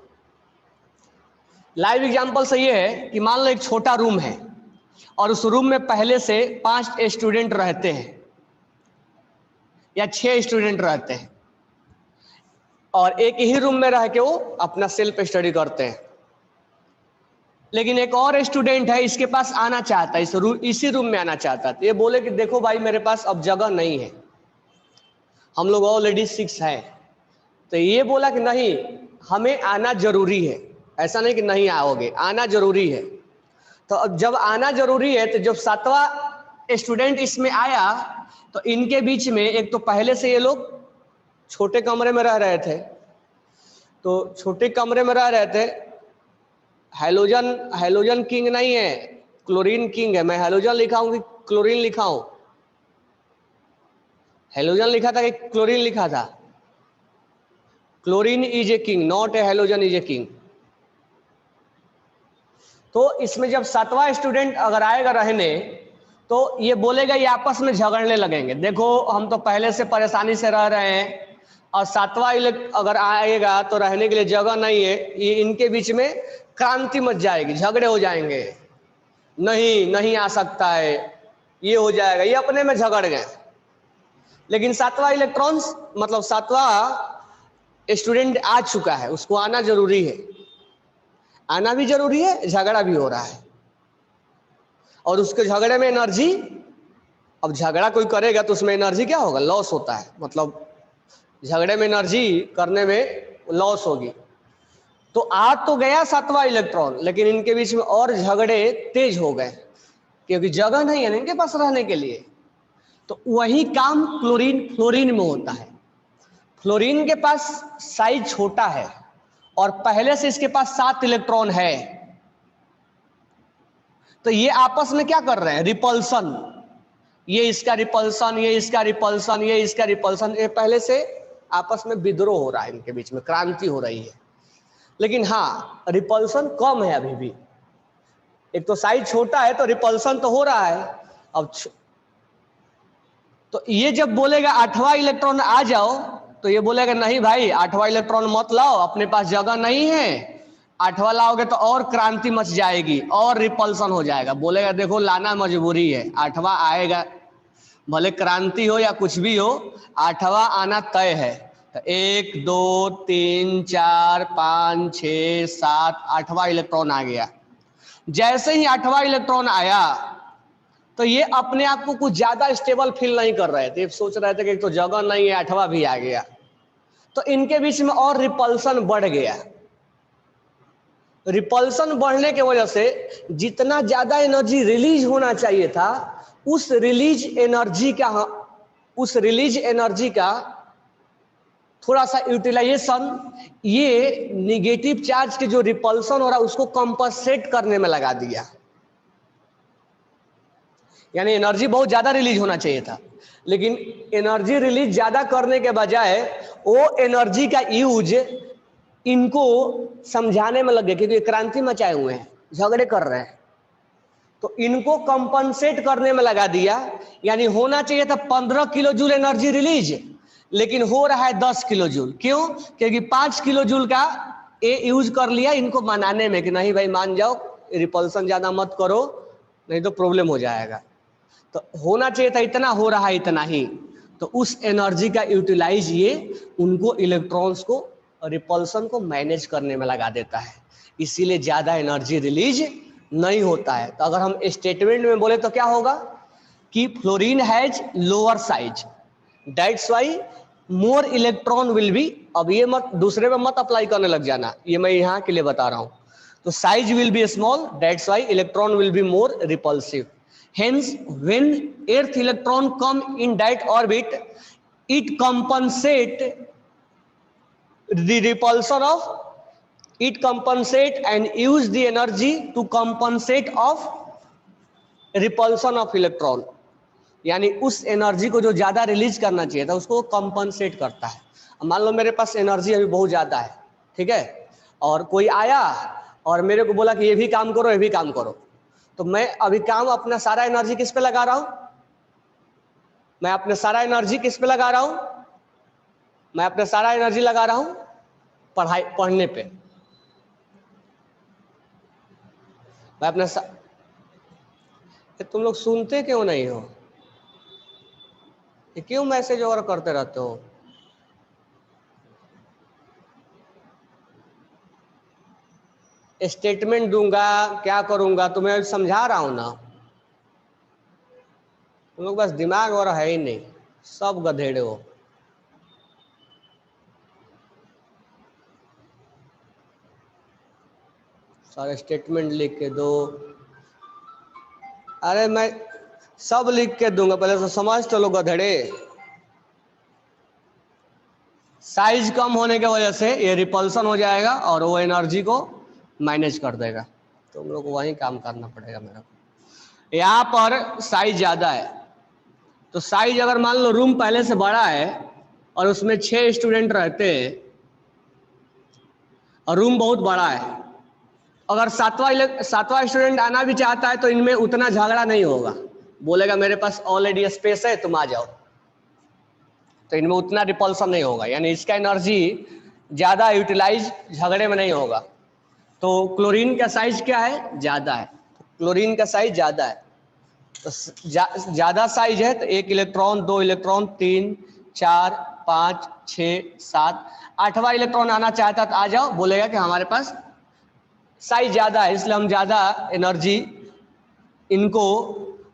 लाइव एग्जांपल से ये है कि मान लो एक छोटा रूम है और उस रूम में पहले से 5 स्टूडेंट रहते हैं या 6 स्टूडेंट रहते हैं और एक ही रूम में रह के वो अपना सेल्फ स्टडी करते हैं। लेकिन एक और स्टूडेंट है, इसके पास आना चाहता है, इसी रूम में आना चाहता है, तो ये बोले कि देखो भाई मेरे पास अब जगह नहीं है, हम लोग ऑलरेडी 6 हैं। तो ये बोला कि नहीं, हमें आना जरूरी है, ऐसा नहीं कि नहीं आओगे, आना जरूरी है। तो अब जब आना जरूरी है तो जब 7वां स्टूडेंट इसमें आया तो इनके बीच में एक तो पहले से ये लोग छोटे कमरे में रह रहे थे, तो छोटे कमरे में रह रहे थे, हैलोजन किंग नहीं है, क्लोरीन किंग है। मैं हैलोजन लिखा हूं कि क्लोरीन लिखा हूं? हैलोजन लिखा था कि क्लोरीन लिखा था? Chlorine is a king, not a halogen is a king. तो इसमें जब 7वां स्टूडेंट अगर आएगा रहने तो ये बोलेगा, ये आपस में झगड़ने लगेंगे, देखो हम तो पहले से परेशानी से रह रहे हैं और 7वां अगर आएगा तो रहने के लिए जगह नहीं है, ये इनके बीच में क्रांति मच जाएगी, झगड़े हो जाएंगे, नहीं नहीं आ सकता है, ये हो जाएगा, ये अपने में झगड़ गए। लेकिन 7वां इलेक्ट्रॉन्स मतलब 7वां स्टूडेंट आ चुका है, उसको आना जरूरी है, आना भी जरूरी है, झगड़ा भी हो रहा है और उसके झगड़े में एनर्जी, अब झगड़ा कोई करेगा तो उसमें एनर्जी क्या होगा, लॉस होता है, मतलब झगड़े में एनर्जी करने में लॉस होगी। तो आ तो गया 7वां इलेक्ट्रॉन, लेकिन इनके बीच में और झगड़े तेज हो गए क्योंकि जगह नहीं है इनके पास रहने के लिए। तो वही काम फ्लोरीन में होता है। फ्लोरीन के पास साइज छोटा है और पहले से इसके पास 7 इलेक्ट्रॉन है, तो ये आपस में क्या कर रहे हैं, रिपल्सन, ये इसका रिपल्सन, ये इसका रिपल्सन, ये इसका रिपल्सन, ये पहले से आपस में विद्रोह हो रहा है, इनके बीच में क्रांति हो रही है। लेकिन हाँ, रिपल्सन कम है अभी भी, एक तो साइज छोटा है तो रिपल्सन तो हो रहा है। अब तो ये जब बोलेगा 8वां इलेक्ट्रॉन आ जाओ तो ये बोलेगा नहीं भाई 8वां इलेक्ट्रॉन मत लाओ, अपने पास जगह नहीं है, 8वां लाओगे तो और क्रांति मच जाएगी और रिपल्सन हो जाएगा। बोलेगा देखो लाना मजबूरी है, 8वां आएगा, भले क्रांति हो या कुछ भी हो, 8वां आना तय है। तो 1 2 3 4 5 6 7 8वां इलेक्ट्रॉन आ गया। जैसे ही 8वां इलेक्ट्रॉन आया तो ये अपने आप को कुछ ज्यादा स्टेबल फील नहीं कर रहे थे, सोच रहे थे कि तो जगह नहीं है, 8वां भी आ गया, तो इनके बीच में और रिपल्सन बढ़ गया। रिपल्सन बढ़ने की वजह से जितना ज्यादा एनर्जी रिलीज होना चाहिए था, उस रिलीज एनर्जी का थोड़ा सा यूटिलाइजेशन ये निगेटिव चार्ज के जो रिपल्सन हो रहा है उसको कंपनसेट करने में लगा दिया। यानी एनर्जी बहुत ज्यादा रिलीज होना चाहिए था, लेकिन एनर्जी रिलीज ज्यादा करने के बजाय वो एनर्जी का यूज इनको समझाने में लग गया, क्योंकि क्रांति मचाए हुए हैं, झगड़े कर रहे हैं, तो इनको कंपनसेट करने में लगा दिया। यानी होना चाहिए था 15 किलो जूल एनर्जी रिलीज, लेकिन हो रहा है 10 किलो जूल। क्यों? क्योंकि 5 किलो जूल का ये यूज कर लिया इनको मनाने में कि नहीं भाई मान जाओ, रिपल्सन ज्यादा मत करो नहीं तो प्रॉब्लम हो जाएगा। तो होना चाहिए था इतना, हो रहा है इतना ही, तो उस एनर्जी का यूटिलाइज ये उनको इलेक्ट्रॉन्स को रिपल्सन को मैनेज करने में लगा देता है, इसीलिए ज्यादा एनर्जी रिलीज नहीं होता है। तो अगर हम स्टेटमेंट में बोले तो क्या होगा कि fluorine has lower size, that's why more electron will B, अब ये मत दूसरे में मत अप्लाई करने लग जाना, ये मैं यहाँ के लिए बता रहा हूं। तो size will be small, that's why electron will be more repulsive, hence when earth electron come in that orbit it compensate the repulsion of, it compensate and use the energy to compensate of repulsion of electron, यानी उस एनर्जी को जो ज्यादा रिलीज करना चाहिए था उसको कंपनसेट करता है। मान लो मेरे पास एनर्जी अभी बहुत ज्यादा है, ठीक है, और कोई आया और मेरे को बोला कि ये भी काम करो ये भी काम करो, तो मैं अभी काम अपना सारा एनर्जी किस पे लगा रहा हूं, मैं अपना सारा एनर्जी किस पे लगा रहा हूं, मैं अपना सारा एनर्जी लगा रहा हूं पढ़ने पे। मैं अपना तुम लोग सुनते क्यों नहीं हो, ये क्यों मैसेज और करते रहते हो? स्टेटमेंट दूंगा क्या करूंगा, तुम्हें समझा रहा हूं ना, तुम लोग बस दिमाग और है ही नहीं, सब गधेड़े हो। सारे स्टेटमेंट लिख के दो, अरे मैं सब लिख के दूंगा, पहले तो समझ तो लो गधेड़े। साइज कम होने की वजह से ये रिपल्सन हो जाएगा और वो एनर्जी को मैनेज कर देगा, तुम लोग को वही काम करना पड़ेगा मेरा को। यहाँ पर साइज ज्यादा है, तो साइज अगर मान लो रूम पहले से बड़ा है और उसमें 6 स्टूडेंट रहते हैं और रूम बहुत बड़ा है, अगर सातवां स्टूडेंट आना भी चाहता है तो इनमें उतना झगड़ा नहीं होगा, बोलेगा मेरे पास ऑलरेडी स्पेस है तुम आ जाओ, तो इनमें उतना रिपल्सन नहीं होगा, यानी इसका एनर्जी ज्यादा यूटिलाइज झगड़े में नहीं होगा। तो क्लोरीन का साइज क्या है, ज्यादा है, क्लोरीन का साइज ज्यादा है, तो ज्यादा साइज है तो 1 इलेक्ट्रॉन 2 इलेक्ट्रॉन 3 4 5 6 7 8वां इलेक्ट्रॉन आना चाहता तो आ जाओ, बोलेगा कि हमारे पास साइज ज्यादा है, इसलिए हम ज्यादा एनर्जी इनको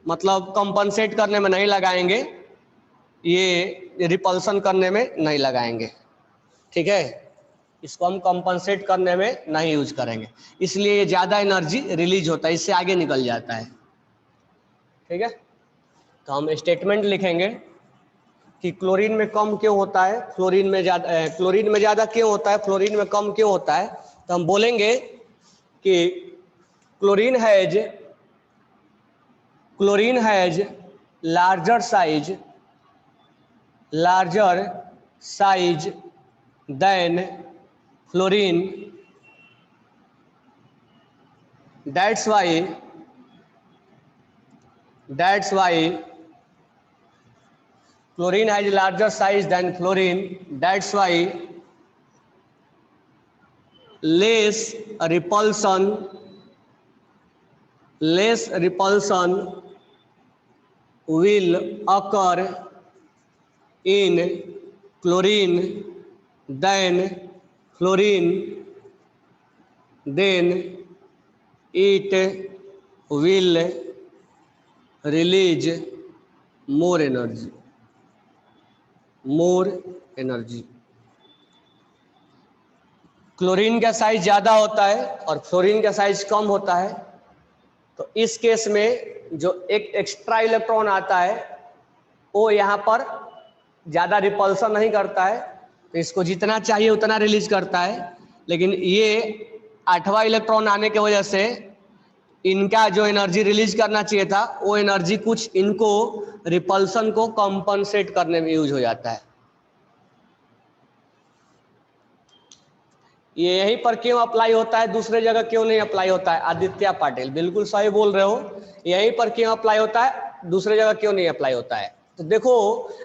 मतलब कंपनसेट करने में नहीं लगाएंगे, ये रिपल्सन करने में नहीं लगाएंगे, ठीक है, इसको हम कंपनसेट करने में नहीं यूज करेंगे, इसलिए ये ज्यादा एनर्जी रिलीज होता है, इससे आगे निकल जाता है, ठीक है। तो हम स्टेटमेंट लिखेंगे कि क्लोरीन में कम क्यों होता है, क्लोरीन में ज्यादा क्यों होता है, फ्लोरीन में कम क्यों होता है। तो हम बोलेंगे कि chlorine has larger size then fluorine, that's why chlorine has larger size than fluorine, that's why less repulsion will occur in chlorine than fluorine, then it will release more energy। Chlorine का साइज ज्यादा होता है और फ्लोरीन का साइज कम होता है, तो इस केस में जो एक एक्स्ट्रा इलेक्ट्रॉन आता है वो यहाँ पर ज्यादा रिपल्सन नहीं करता है, तो इसको जितना चाहिए उतना रिलीज करता है, लेकिन ये 8वां इलेक्ट्रॉन आने की वजह से इनका जो एनर्जी रिलीज करना चाहिए था वो एनर्जी कुछ इनको रिपल्सन को कंपनसेट करने में यूज हो जाता है। ये यहीं पर क्यों अप्लाई होता है, दूसरे जगह क्यों नहीं अप्लाई होता है? आदित्य पाटिल बिल्कुल सही बोल रहे हो, यहीं पर क्यों अप्लाई होता है, दूसरे जगह क्यों नहीं अप्लाई होता है? तो देखो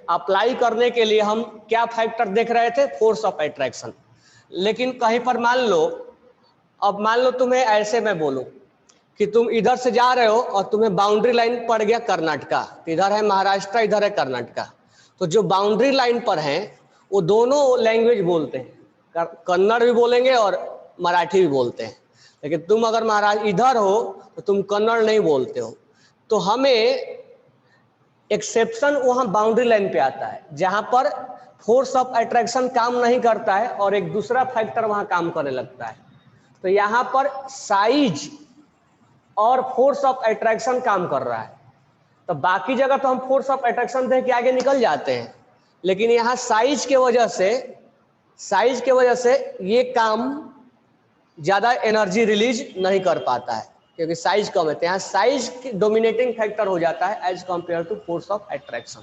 अप्लाई करने के लिए हम क्या फैक्टर देख रहे थे, फोर्स ऑफ अट्रैक्शन, लेकिन कहीं पर मान लो, अब मान लो तुम्हें ऐसे मैं बोलूं कि तुम इधर से जा रहे हो और तुम्हें बाउंड्री लाइन पड़ गया कर्नाटका, इधर है महाराष्ट्र इधर है कर्नाटका, तो जो बाउंड्री लाइन पर हैं वो दोनों लैंग्वेज बोलते हैं, कन्नड़ भी बोलेंगे और मराठी भी बोलते हैं, लेकिन तुम अगर महाराज इधर हो तो तुम कन्नड़ नहीं बोलते हो। तो हमें एक्सेप्शन वहां बाउंड्री लाइन पे आता है जहां पर फोर्स ऑफ अट्रैक्शन काम नहीं करता है और एक दूसरा फैक्टर वहां काम करने लगता है। तो यहां पर साइज और फोर्स ऑफ अट्रैक्शन काम कर रहा है। तो बाकी जगह तो हम फोर्स ऑफ अट्रैक्शन देख के आगे निकल जाते हैं, लेकिन यहाँ साइज के वजह से ये काम ज्यादा एनर्जी रिलीज नहीं कर पाता है क्योंकि साइज कम है। तो यहाँ साइज डोमिनेटिंग फैक्टर हो जाता है as compare to force of attraction.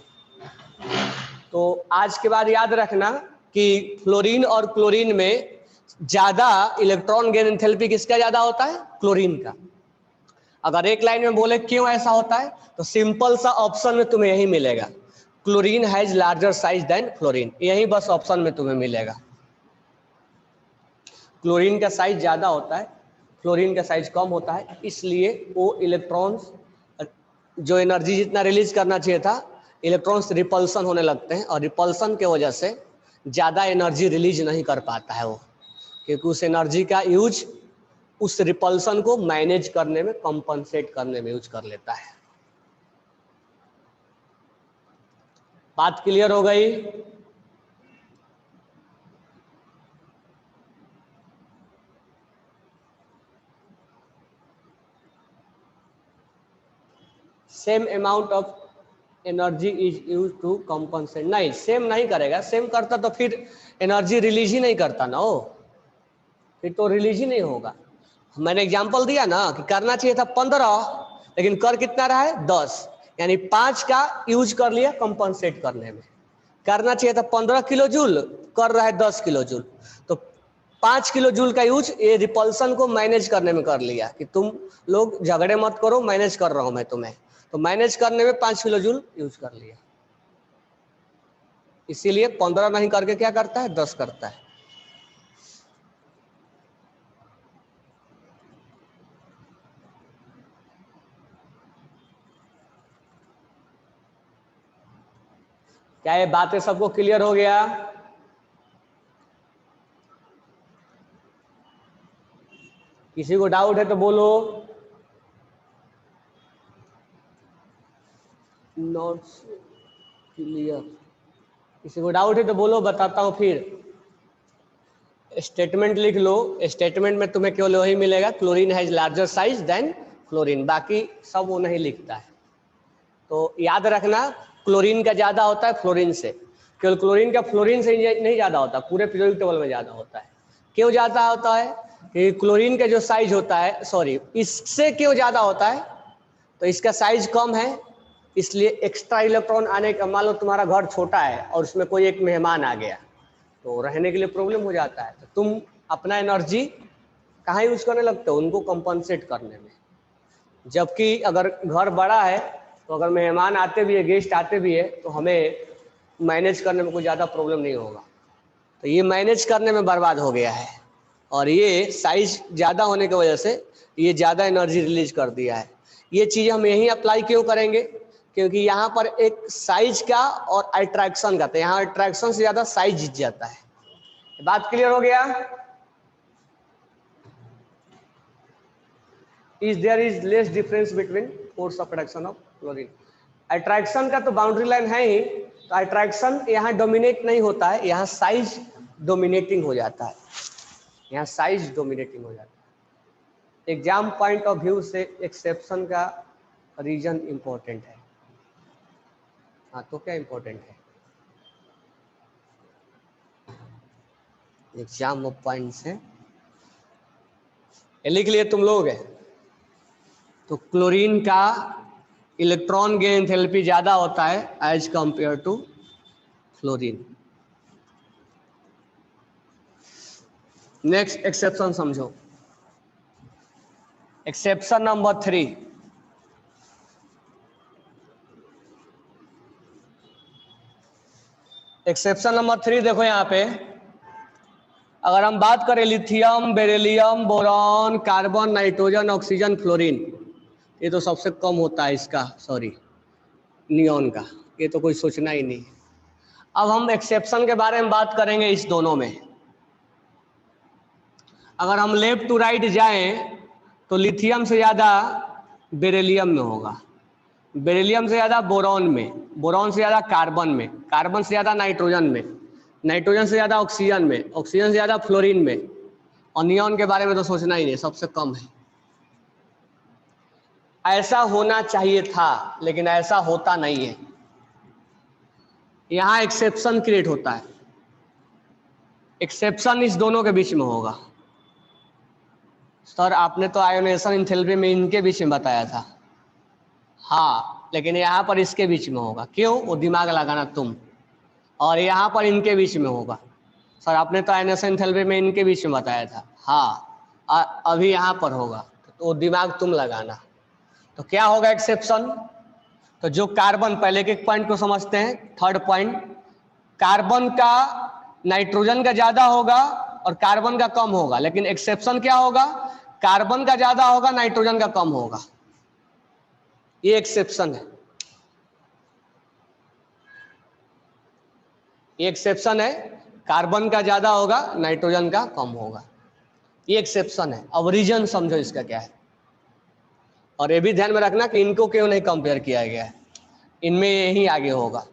तो आज के बाद याद रखना कि फ्लोरीन और क्लोरीन में ज्यादा इलेक्ट्रॉन गेन एंथैल्पी किसका ज्यादा होता है? क्लोरीन का। अगर एक लाइन में बोले क्यों ऐसा होता है, तो सिंपल सा ऑप्शन में तुम्हें यही मिलेगा, chlorine has larger size then fluorine. यही बस ऑप्शन में तुम्हें मिलेगा। क्लोरीन का साइज ज्यादा होता है, फ्लोरीन का साइज कम होता है, इसलिए वो इलेक्ट्रॉन्स जो एनर्जी जितना रिलीज करना चाहिए था, इलेक्ट्रॉन्स रिपल्सन होने लगते हैं और रिपल्सन के वजह से ज्यादा एनर्जी रिलीज नहीं कर पाता है वो, क्योंकि उस एनर्जी का यूज उस रिपल्सन को मैनेज करने में, कंपनसेट करने में यूज कर लेता है। बात क्लियर हो गई? Same amount of energy is use to compensate. नहीं, सेम नहीं करेगा। सेम करता तो फिर एनर्जी रिलीज ही नहीं करता ना, वो फिर तो रिलीज ही नहीं होगा। मैंने एग्जांपल दिया ना कि करना चाहिए था 15, लेकिन कर कितना रहा है? 10, यानी 5 का यूज कर लिया कंपनसेट करने में। करना चाहिए था 15 किलो जूल, कर रहा है 10 किलो जूल, तो 5 किलो जूल का यूज ये रिपल्सन को मैनेज करने में कर लिया कि तुम लोग झगड़े मत करो, मैनेज कर रहा हूं मैं तुम्हें, तो मैनेज करने में 5 किलो जूल यूज कर लिया। इसीलिए 15 नहीं करके क्या करता है? 10 करता है। क्या ये बातें सबको क्लियर हो गया? किसी को डाउट है तो बोलो। Not clear? किसी को डाउट है तो बोलो, बताता हूं। फिर स्टेटमेंट लिख लो। स्टेटमेंट में तुम्हें केवल वही मिलेगा, chlorine has larger size then fluorine, बाकी सब वो नहीं लिखता है। तो याद रखना, क्लोरीन का ज्यादा होता है फ्लोरीन से। केवल क्लोरीन का फ्लोरीन से नहीं ज्यादा होता, पूरे पीरियोडिक टेबल में ज्यादा होता है। क्यों ज्यादा होता है? कि क्लोरीन का जो साइज होता है, सॉरी, इससे क्यों ज्यादा होता है? तो इसका साइज कम है, इसलिए एक्स्ट्रा इलेक्ट्रॉन आने का, मान लो तुम्हारा घर छोटा है और उसमें कोई एक मेहमान आ गया तो रहने के लिए प्रॉब्लम हो जाता है, तो तुम अपना एनर्जी कहाँ यूज करने लगते हो? उनको कंपनसेट करने में। जबकि अगर घर बड़ा है तो अगर मेहमान आते भी है, गेस्ट आते भी है, तो हमें मैनेज करने में कोई ज़्यादा प्रॉब्लम नहीं होगा। तो ये मैनेज करने में बर्बाद हो गया है, और ये साइज ज़्यादा होने की वजह से ये ज़्यादा एनर्जी रिलीज कर दिया है। ये चीज़ हम यहीं अप्लाई क्यों करेंगे? क्योंकि यहाँ पर एक साइज का और अट्रैक्शन का, तो यहाँ अट्रैक्शन से ज़्यादा साइज जीत जाता है। बात क्लियर हो गया? there is less difference between force of attraction of chlorine। Attraction का तो बाउंड्री लाइन है ही, तो अट्रैक्शन यहाँ डोमिनेट नहीं होता है, यहाँ साइज डोमिनेटिंग हो जाता है। यहाँ साइज डोमिनेटिंग हो जाता है। एग्जाम पॉइंट ऑफ व्यू से एक्सेप्शन का रीजन इंपॉर्टेंट है। हाँ, तो क्या इंपॉर्टेंट है? एग्जाम ऑफ पॉइंट से लिख लिए तुम लोग है। तो क्लोरीन का इलेक्ट्रॉन गेन एंथैल्पी ज्यादा होता है as compare to fluorine. Next exception समझो। Exception number 3। एक्सेप्शन नंबर 3 देखो यहाँ पे, अगर हम बात करें lithium, beryllium, boron, carbon, nitrogen, oxygen, fluorine, ये तो सबसे कम होता है इसका, सॉरी, नियॉन का, ये तो कोई सोचना ही नहीं। अब हम एक्सेप्शन के बारे में बात करेंगे इस दोनों में। अगर हम लेफ्ट टू राइट जाएं तो लिथियम से ज़्यादा बेरिलियम में होगा, बेरिलियम से ज़्यादा बोरॉन में, बोरॉन से ज़्यादा कार्बन में, कार्बन से ज़्यादा नाइट्रोजन में, नाइट्रोजन से ज़्यादा ऑक्सीजन में, ऑक्सीजन से ज़्यादा फ्लोरीन में, और नियॉन के बारे में तो सोचना ही नहीं, सबसे कम है। ऐसा होना चाहिए था लेकिन ऐसा होता नहीं है, यहाँ एक्सेप्शन क्रिएट होता है। एक्सेप्शन इस दोनों के बीच में होगा। सर आपने तो आयोनेशन एंथैल्पी में इनके बीच में बताया था, हाँ, लेकिन यहाँ पर इसके बीच में होगा। क्यों? वो दिमाग लगाना तुम। और यहाँ पर इनके बीच में होगा। सर आपने तो आयोनेशन एंथैल्पी में इनके बीच में बताया था, हाँ, अभी यहाँ पर होगा, तो वो दिमाग तुम लगाना। तो क्या होगा एक्सेप्शन? तो जो कार्बन, पहले के एक पॉइंट को समझते हैं, थर्ड पॉइंट, कार्बन का नाइट्रोजन का ज्यादा होगा और कार्बन का कम होगा, लेकिन एक्सेप्शन क्या होगा? कार्बन का ज्यादा होगा, नाइट्रोजन का कम होगा। ये एक्सेप्शन है, ये एक्सेप्शन है, कार्बन का ज्यादा होगा, नाइट्रोजन का कम होगा, ये एक्सेप्शन है। अब रीजन समझो इसका क्या है, और ये भी ध्यान में रखना कि इनको क्यों नहीं कंपेयर किया गया है, इनमें यही आगे होगा।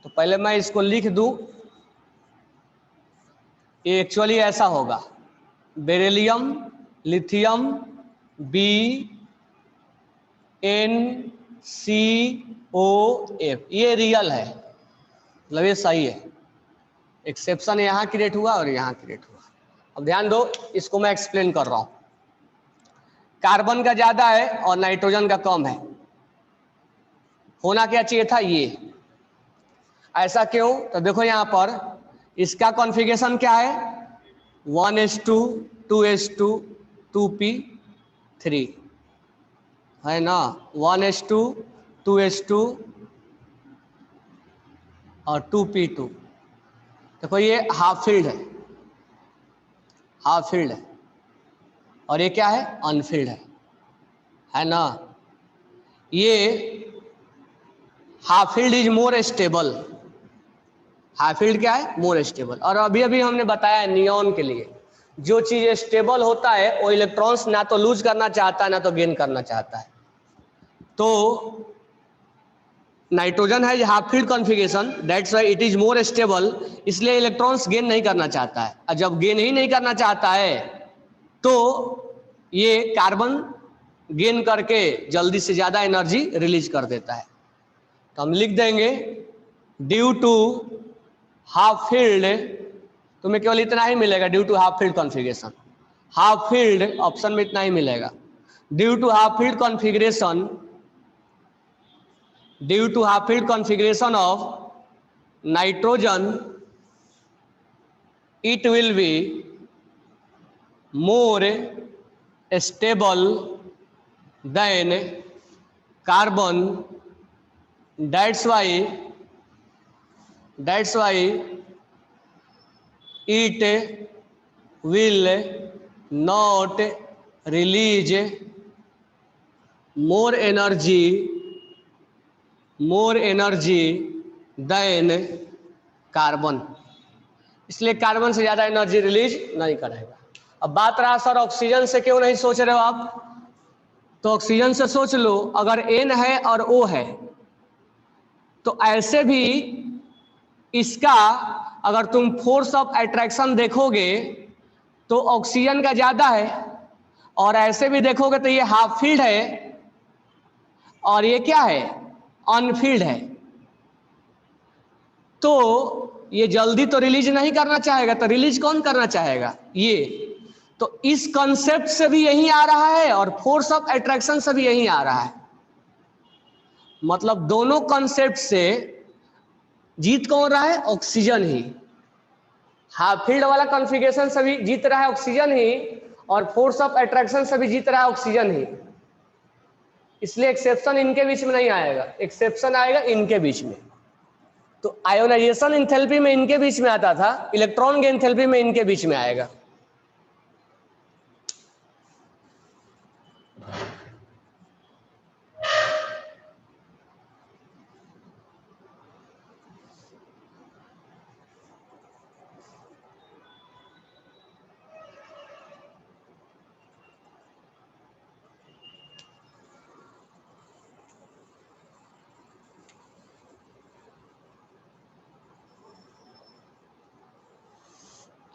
तो पहले मैं इसको लिख दूं, ये एक्चुअली ऐसा होगा, beryllium, lithium, B N C O F, ये रियल है, मतलब ये सही है। एक्सेप्शन यहाँ क्रिएट हुआ और यहाँ क्रिएट हुआ। अब ध्यान दो, इसको मैं एक्सप्लेन कर रहा हूं। कार्बन का ज्यादा है और नाइट्रोजन का कम है, होना क्या चाहिए था? ये ऐसा क्यों? तो देखो यहाँ पर इसका कॉन्फ़िगरेशन क्या है, 1s2 2s2 2p3 है ना, 1s2 2s2 और 2p2। देखो ये हाफ फील्ड है, और ये क्या है? अनफील्ड है ना। ये half field is more stable, half field क्या है? More stable. और अभी अभी हमने बताया नियॉन के लिए जो चीज स्टेबल होता है वो इलेक्ट्रॉन्स ना तो लूज करना चाहता है ना तो गेन करना चाहता है। तो नाइट्रोजन है half filled configuration, that's why it is more stable, इसलिए इलेक्ट्रॉन्स गेन नहीं करना चाहता है। और जब गेन ही नहीं करना चाहता है तो ये कार्बन गेन करके जल्दी से ज्यादा एनर्जी रिलीज कर देता है। तो हम लिख देंगे ड्यू टू हाफ फील्ड, तुम्हें केवल इतना ही मिलेगा, due to half filled configuration, half filled option में इतना ही मिलेगा, due to half filled configuration, due to half filled configuration of nitrogen, it will be more stable than carbon, that's why it will not release more energy than carbon, इसलिए कार्बन से ज्यादा एनर्जी रिलीज नहीं करेगा। अब बात रहा सर ऑक्सीजन से क्यों नहीं सोच रहे हो आप, तो ऑक्सीजन से सोच लो, अगर N है और O है तो ऐसे भी इसका अगर तुम फोर्स ऑफ अट्रैक्शन देखोगे तो ऑक्सीजन का ज्यादा है, और ऐसे भी देखोगे तो ये हाफ फील्ड है और ये क्या है? अनफील्ड है। तो ये जल्दी तो रिलीज नहीं करना चाहेगा, तो रिलीज कौन करना चाहेगा? ये। तो इस कॉन्सेप्ट से भी यही आ रहा है और फोर्स ऑफ अट्रैक्शन से भी यही आ रहा है, मतलब दोनों कॉन्सेप्ट से जीत कौन रहा है? ऑक्सीजन ही। हाफ फील्ड वाला कॉन्फ़िगरेशन से भी जीत रहा है ऑक्सीजन ही, और फोर्स ऑफ अट्रैक्शन से भी जीत रहा है ऑक्सीजन ही। इसलिए एक्सेप्शन इनके बीच में नहीं आएगा, एक्सेप्शन आएगा इनके बीच में। तो आयोनाइजेशन एंथैल्पी में इनके बीच में आता था, इलेक्ट्रॉन के एंथैल्पी में इनके बीच में आएगा।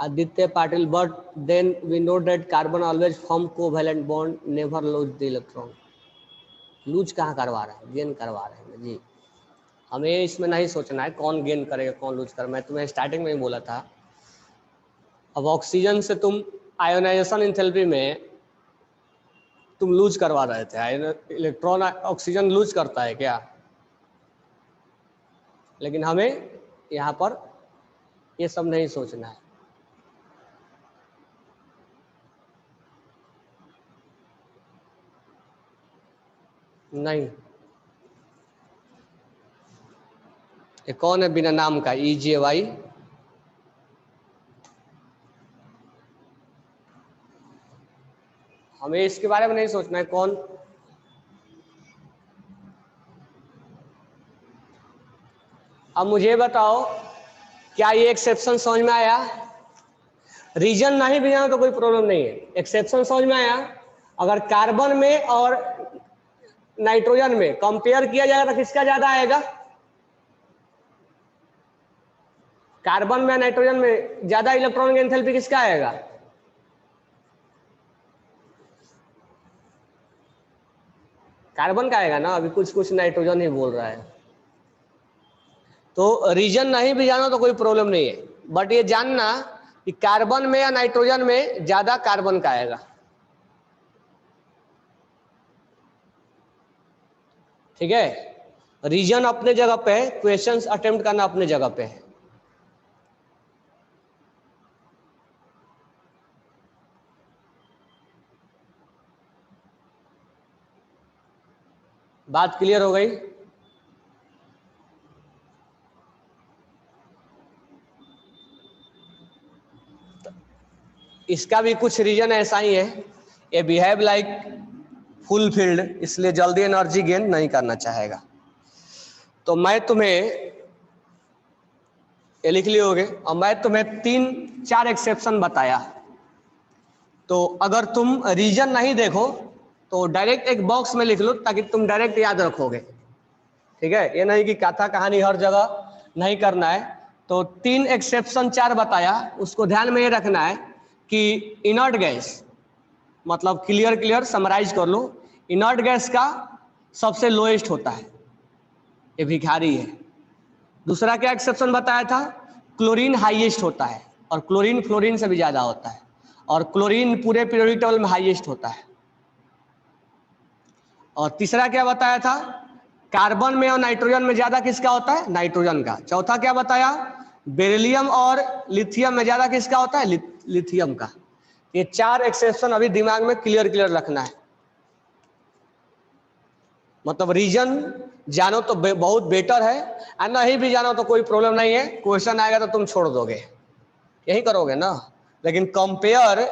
Aditya Patil, but then we know that carbon always form covalent bond, never lose the electron. Lose कहाँ करवा रहा है, गेन करवा रहे हैं जी। हमें इसमें नहीं सोचना है कौन गेन करेगा कौन लूज कर। मैं तुम्हें स्टार्टिंग में ही बोला था, अब ऑक्सीजन से तुम आयोनाइजेशन एंथैल्पी में तुम लूज करवा रहे थे, इलेक्ट्रॉन ऑक्सीजन लूज करता है क्या? लेकिन हमें यहाँ पर ये सब नहीं सोचना है। नहीं, ये कौन है बिना नाम का? EJY, हमें इसके बारे में नहीं सोचना है कौन। अब मुझे बताओ, क्या ये एक्सेप्शन समझ में आया? रीजन नहीं भी जाना तो कोई प्रॉब्लम नहीं है, एक्सेप्शन समझ में आया? अगर कार्बन में और नाइट्रोजन में कंपेयर किया जाएगा तो किसका ज्यादा आएगा? कार्बन में नाइट्रोजन में ज्यादा इलेक्ट्रॉन एंथैल्पी किसका आएगा? कार्बन का आएगा ना। अभी कुछ कुछ नाइट्रोजन ही बोल रहा है। तो रीजन नहीं भी जानो तो कोई प्रॉब्लम नहीं है, बट ये जानना कि कार्बन में या नाइट्रोजन में ज्यादा कार्बन का आएगा। ठीक है, रीजन अपने जगह पे है, क्वेश्चंस अटेम्प्ट करना अपने जगह पे है। बात क्लियर हो गई? इसका भी कुछ रीजन ऐसा ही है, ये बिहेव लाइक फुल फील्ड, इसलिए जल्दी एनर्जी गेन नहीं करना चाहेगा। तो मैं तुम्हें ये लिख लियोगे, और मैं तुम्हें 3-4 एक्सेप्शन बताया। तो अगर तुम रीजन नहीं देखो तो डायरेक्ट एक बॉक्स में लिख लो ताकि तुम डायरेक्ट याद रखोगे। ठीक है, ये नहीं कि कथा कहानी हर जगह नहीं करना है। तो 3 एक्सेप्शन 4 बताया, उसको ध्यान में ये रखना है कि इनर्ट गैस, मतलब क्लियर समराइज कर लो, इनर्ट गैस का सबसे लोएस्ट होता है, ये भिखारी है। दूसरा क्या एक्सेप्शन बताया था? क्लोरीन हाईएस्ट होता है, और क्लोरीन फ्लोरीन से भी ज्यादा होता है, और क्लोरीन पूरे पीरियोडिक टेबल में हाईएस्ट होता है। और तीसरा क्या बताया था? कार्बन में और नाइट्रोजन में ज्यादा किसका होता है? नाइट्रोजन का। चौथा क्या बताया? बेरिलियम और लिथियम में ज्यादा किसका होता है? लिथियम का। ये 4 एक्सेप्शन अभी दिमाग में क्लियर रखना है। मतलब रीजन जानो तो बहुत बेटर है, और नहीं भी जानो तो कोई प्रॉब्लम नहीं है, क्वेश्चन आएगा तो तुम छोड़ दोगे, यही करोगे ना। लेकिन कंपेयर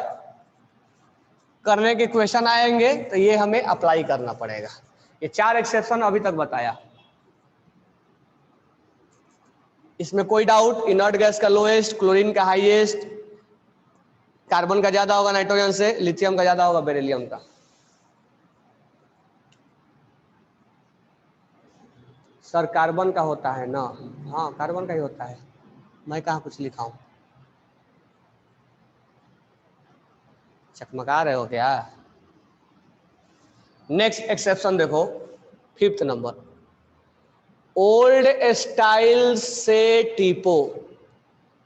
करने के क्वेश्चन आएंगे तो ये हमें अप्लाई करना पड़ेगा। ये 4 एक्सेप्शन अभी तक बताया, इसमें कोई डाउट? इनर्ट गैस का लोएस्ट, क्लोरीन का हाईएस्ट, कार्बन का ज्यादा होगा नाइट्रोजन से, लिथियम का ज्यादा होगा बेरिलियम का। सर कार्बन का होता है ना? हाँ, कार्बन का ही होता है, मैं कहाँ कुछ लिखा हूं। चकमका रहे हो क्या? नेक्स्ट एक्सेप्शन देखो, 5th नंबर, ओल्ड स्टाइल से टीपो।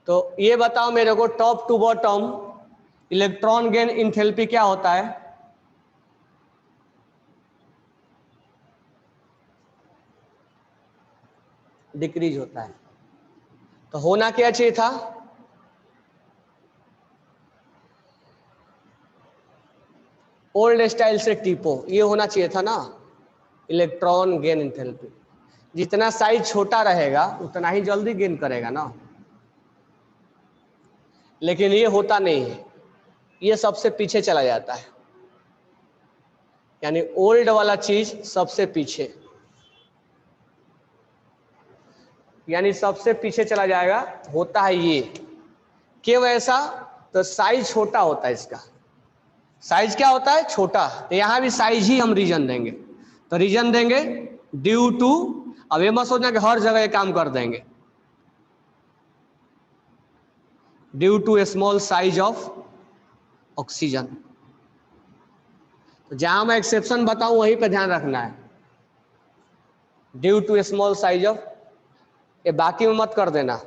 तो ये बताओ मेरे को, top to bottom electron gain enthalpy क्या होता है? डिक्रीज होता है। तो होना क्या चाहिए था? ओल्ड स्टाइल से टीपो, ये होना चाहिए था ना, इलेक्ट्रॉन गेन इंथैल्पी। जितना साइज छोटा रहेगा उतना ही जल्दी गेन करेगा ना। लेकिन ये होता नहीं है, ये सबसे पीछे चला जाता है, यानी ओल्ड वाला चीज सबसे पीछे, यानी सबसे पीछे चला जाएगा। होता है ये क्यों ऐसा? तो साइज छोटा होता है इसका। साइज क्या होता है? छोटा। तो यहां भी साइज ही हम रीजन देंगे। तो रीजन देंगे ड्यू टू, अब ये मत सोचना कि हर जगह ये काम कर देंगे, due to a small size of oxygen. तो जहां मैं एक्सेप्शन बताऊं वहीं पे ध्यान रखना है, due to a small size of, ये बाकी में मत कर देना।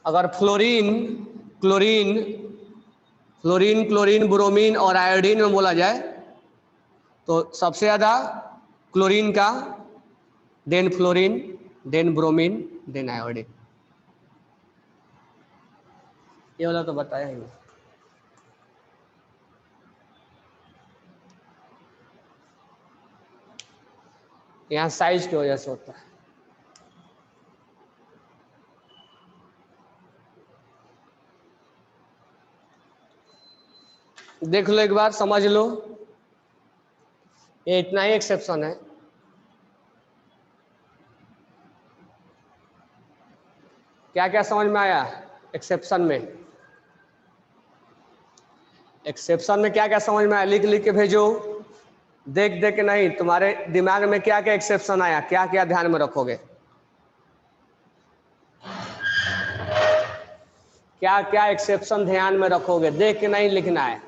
अगर fluorine chlorine fluorine chlorine bromine और आयोडीन में बोला जाए तो सबसे ज़्यादा क्लोरीन का, then fluorine, then bromine, then iodine. ये वाला तो बताया ही। यहाँ साइज की वजह से होता है। देख लो एक बार, समझ लो, ये इतना ही एक्सेप्शन है। क्या क्या समझ में आया एक्सेप्शन में? एक्सेप्शन में क्या क्या समझ में आया? लिख लिख के भेजो, देख देख के नहीं। तुम्हारे दिमाग में क्या क्या एक्सेप्शन आया, क्या क्या ध्यान में रखोगे, क्या क्या एक्सेप्शन ध्यान में रखोगे? देख के नहीं लिखना है,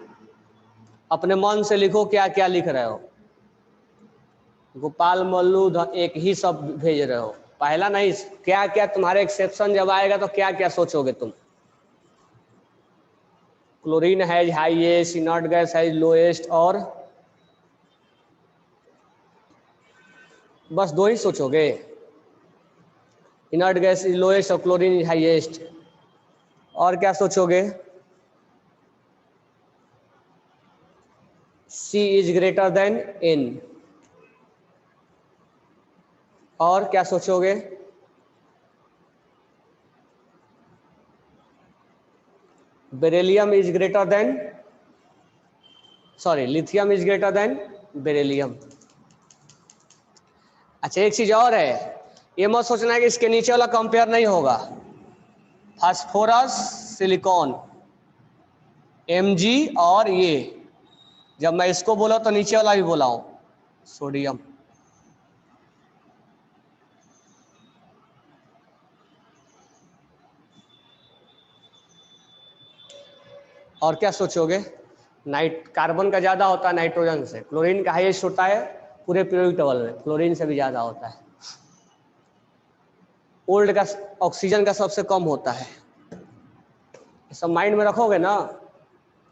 अपने मन से लिखो क्या क्या लिख रहे हो। गोपाल मल्लू एक ही सब भेज रहे हो, पहला नहीं। क्या क्या तुम्हारे एक्सेप्शन जब आएगा तो क्या क्या सोचोगे तुम? Chlorine has highest, inert gas has lowest, और बस दो ही सोचोगे, इनर्ट गैस इज लोएस्ट और क्लोरीन इज हाईएस्ट। और क्या सोचोगे? C is greater than N। और क्या सोचोगे? Beryllium is greater than, sorry, lithium is greater than beryllium. अच्छा एक चीज और है, ये मत सोचना है कि इसके नीचे वाला कंपेयर नहीं होगा। फास्फोरस सिलिकॉन Mg, और ये जब मैं इसको बोला तो नीचे वाला भी बोला हूं, सोडियम। और क्या सोचोगे? कार्बन का ज्यादा होता है नाइट्रोजन से, क्लोरीन का हाईएस्ट होता है पूरे पीरियोडिक टेबल में, क्लोरीन से भी ज्यादा होता है। ओल्ड का ऑक्सीजन का सबसे कम होता है। सब माइंड में रखोगे ना?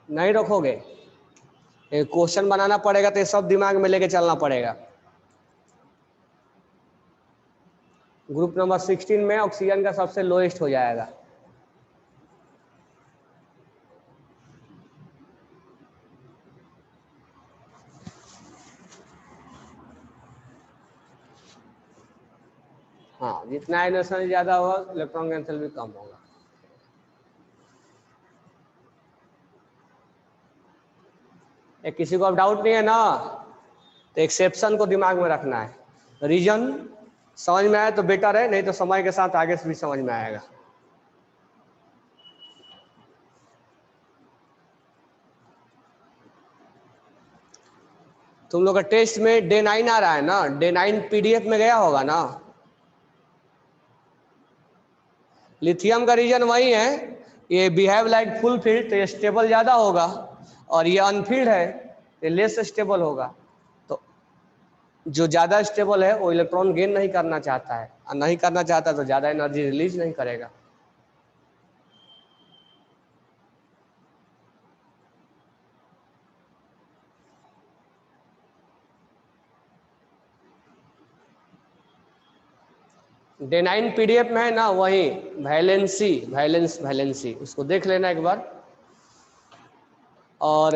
नहीं रखोगे, क्वेश्चन बनाना पड़ेगा तो ये सब दिमाग में लेके चलना पड़ेगा। ग्रुप नंबर 16 में ऑक्सीजन का सबसे लोएस्ट हो जाएगा। हाँ, जितना आयनेशन ज्यादा होगा इलेक्ट्रॉन कैंसिल भी कम होगा। किसी को अब डाउट नहीं है ना? तो एक्सेप्शन को दिमाग में रखना है, रीजन समझ में आया तो बेटर है, नहीं तो समय के साथ आगे से भी समझ में आएगा। तुम लोग का टेस्ट में डे 9 आ रहा है ना? डे 9 पीडीएफ में गया होगा ना? लिथियम का रीजन वही है, ये बिहेव लाइक फुल फील्ड, तो ये स्टेबल ज्यादा होगा, और ये अनफील्ड है, ये लेस स्टेबल होगा। तो जो ज्यादा स्टेबल है वो इलेक्ट्रॉन गेन नहीं करना चाहता है, और नहीं करना चाहता तो ज्यादा एनर्जी रिलीज नहीं करेगा। डे 9 पीडीएफ में है ना, वही वैलेंसी उसको देख लेना एक बार। और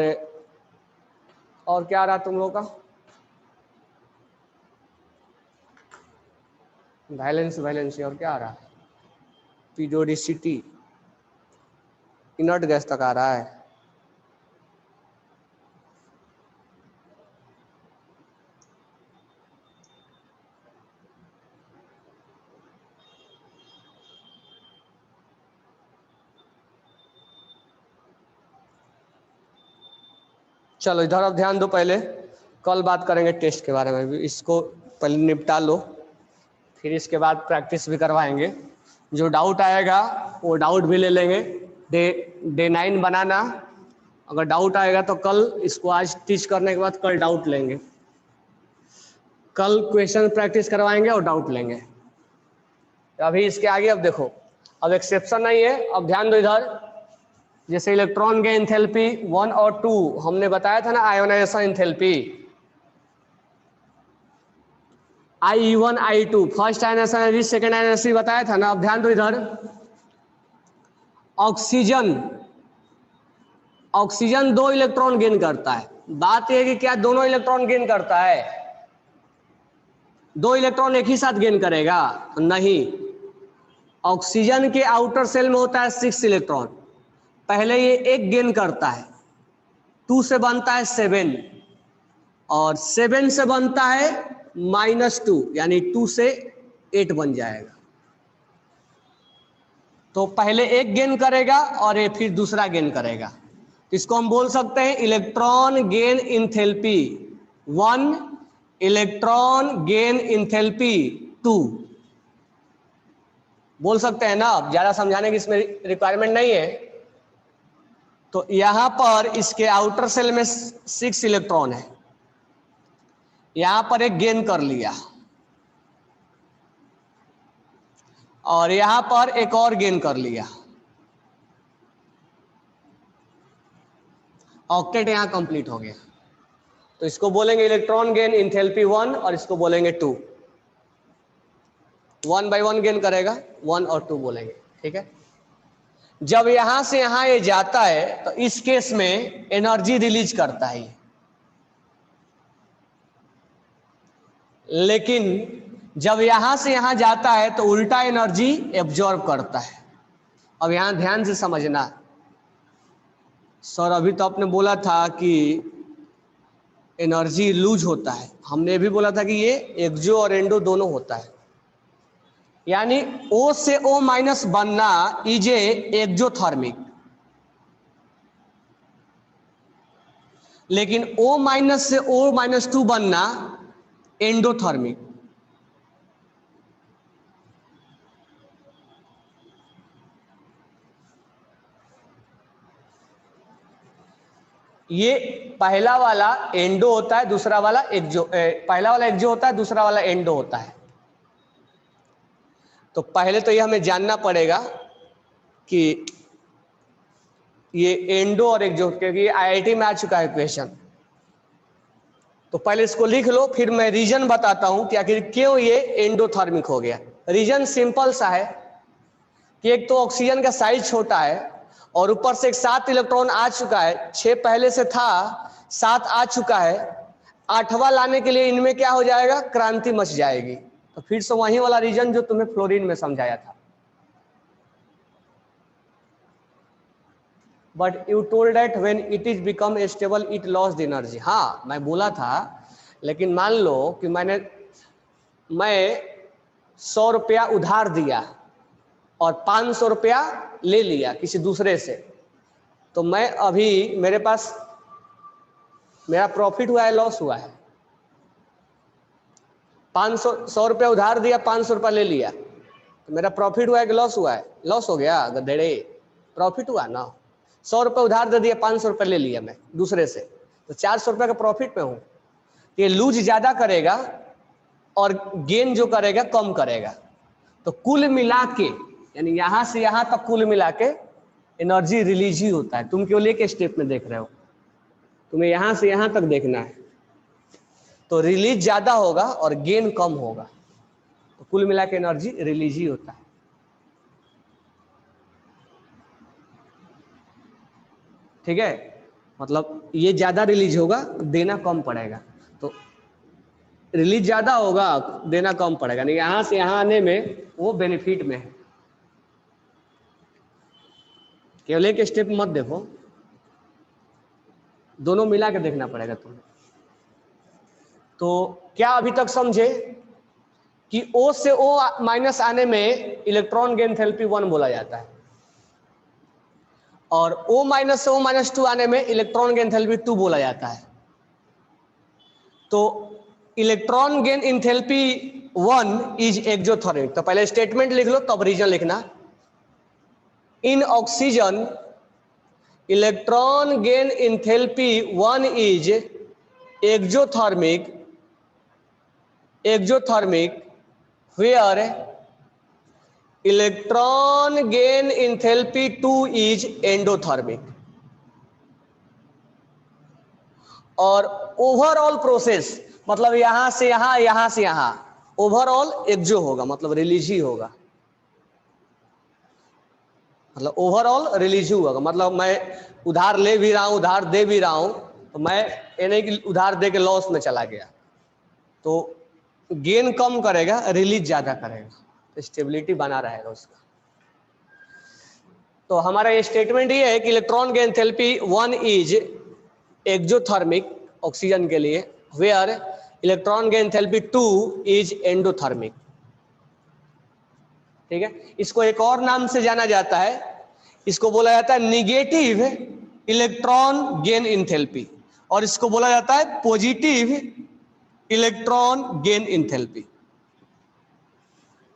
क्या रहा तुम लोग का? वैलेंसी और क्या आ रहा है? पीरियोडिसिटी, इनर्ट गैस तक आ रहा है। चलो इधर अब ध्यान दो, पहले कल बात करेंगे टेस्ट के बारे में भी, इसको पहले निपटा लो, फिर इसके बाद प्रैक्टिस भी करवाएंगे। जो डाउट आएगा वो डाउट भी ले लेंगे। डे 9 बनाना, अगर डाउट आएगा तो कल, इसको आज टीच करने के बाद कल डाउट लेंगे, कल क्वेश्चन प्रैक्टिस करवाएंगे और डाउट लेंगे। तो अभी इसके आगे अब देखो, अब एक्सेप्शन नहीं है, अब ध्यान दो इधर। जैसे इलेक्ट्रॉन के एंथैल्पी 1 और 2 हमने बताया था ना, ionization enthalpy I1 I2, first ionization energy, second ionization बताया था ना। अब ध्यान दो इधर, ऑक्सीजन 2 इलेक्ट्रॉन गेन करता है। बात यह है कि क्या दोनों इलेक्ट्रॉन गेन करता है? 2 इलेक्ट्रॉन एक ही साथ गेन करेगा? नहीं। ऑक्सीजन के आउटर सेल में होता है 6 इलेक्ट्रॉन, पहले ये 1 गेन करता है, 2 से बनता है 7, और 7 से बनता है -2, यानी 2 से 8 बन जाएगा। तो पहले 1 गेन करेगा और ये फिर दूसरा गेन करेगा। इसको हम बोल सकते हैं electron gain enthalpy 1, electron gain enthalpy 2 बोल सकते हैं ना। अब ज्यादा समझाने की इसमें रिक्वायरमेंट नहीं है। तो यहां पर इसके आउटर सेल में 6 इलेक्ट्रॉन है, यहां पर एक गेन कर लिया और यहां पर एक और गेन कर लिया, ऑक्टेट यहां कंप्लीट हो गया। तो इसको बोलेंगे इलेक्ट्रॉन गेन इंथैल्पी 1 और इसको बोलेंगे 2। 1 by 1 गेन करेगा, 1 और 2 बोलेंगे, ठीक है। जब यहां से यहां ये जाता है तो इस केस में एनर्जी रिलीज करता है, लेकिन जब यहां से यहां जाता है तो उल्टा एनर्जी एब्जॉर्ब करता है। अब यहां ध्यान से समझना, सर अभी तो आपने बोला था कि एनर्जी लूज होता है, हमने भी बोला था कि ये एक्सो और एंडो दोनों होता है, यानी O से O माइनस बनना इज ए एक्सोथर्मिक, लेकिन O माइनस से O-2 बनना एंडोथर्मिक। ये पहला वाला एंडो होता है, दूसरा वाला एक्सो, पहला वाला एक्सो होता है, दूसरा वाला एंडो होता है। तो पहले तो ये हमें जानना पड़ेगा कि ये एंडो और एक्सो, क्योंकि IIT में आ चुका है क्वेश्चन। तो पहले इसको लिख लो, फिर मैं रीजन बताता हूं कि आखिर क्यों ये एंडोथर्मिक हो गया। रीजन सिंपल सा है कि एक तो ऑक्सीजन का साइज छोटा है और ऊपर से एक 7 इलेक्ट्रॉन आ चुका है, 6 पहले से था, 7 आ चुका है, 8वां लाने के लिए इनमें क्या हो जाएगा, क्रांति मच जाएगी। तो फिर से वही वाला रीजन जो तुम्हें फ्लोरीन में समझाया था। But you told that when it is become stable it lost energy. हाँ मैं बोला था, लेकिन मान लो कि मैं 100 रुपया उधार दिया और 500 रुपया ले लिया किसी दूसरे से, तो मैं अभी मेरे पास मेरा प्रॉफिट हुआ है, लॉस हुआ है? 100 रुपया उधार दिया, 500 रुपया ले लिया, तो मेरा प्रॉफिट हुआ है कि लॉस हुआ है? लॉस हो गया गधेड़े, प्रॉफिट हुआ ना। 100 रुपये उधार दे दिया, 500 रुपये ले लिया मैं दूसरे से, तो 400 रुपये का प्रॉफिट में हूं। ये लूज ज्यादा करेगा और गेन जो करेगा कम करेगा। तो कुल मिला के, यानी यहां से यहां तक कुल मिला के एनर्जी रिलीज ही होता है। तुम केवल एक स्टेप में देख रहे हो, तुम्हें यहां से यहां तक देखना है। तो रिलीज ज्यादा होगा और गेन कम होगा, तो कुल मिला के एनर्जी रिलीज ही होता है। ठीक है, मतलब ये ज्यादा रिलीज होगा, देना कम पड़ेगा। तो रिलीज ज्यादा होगा, देना कम पड़ेगा, नहीं यहां से यहां आने में वो बेनिफिट में है। केवल एक स्टेप मत देखो, दोनों मिला के देखना पड़ेगा तुम्हें। तो क्या अभी तक समझे कि O से O माइनस आने में इलेक्ट्रॉन गेन एंथैल्पी 1 बोला जाता है, और O माइनस से O-2 आने में इलेक्ट्रॉन गेन एंथैल्पी 2 बोला जाता है। तो electron gain enthalpy 1 is exothermic. तो पहले स्टेटमेंट लिख लो तब रीजन लिखना। In oxygen electron gain enthalpy 1 is exothermic where electron gain enthalpy 2 is endothermic। और ओवरऑल प्रोसेस मतलब यहां से यहां, यहां से यहां, ओवरऑल एक्सो होगा मतलब रिलीज ही होगा, मतलब ओवरऑल रिलीज होगा। मतलब मैं उधार ले भी रहा हूं, उधार दे भी रहा हूं, तो मैं ये नहीं कि उधार दे के लॉस में चला गया, तो गेन कम करेगा, रिलीज ज्यादा करेगा, तो स्टेबिलिटी बना रहेगा उसका। तो हमारा ये स्टेटमेंट ये है कि electron gain enthalpy 1 is exothermic oxygen के लिए, where electron gain enthalpy 2 is endothermic. ठीक है, इसको एक और नाम से जाना जाता है, इसको बोला जाता है निगेटिव इलेक्ट्रॉन गेन एंथैल्पी, और इसको बोला जाता है पॉजिटिव इलेक्ट्रॉन गेन एंथैल्पी।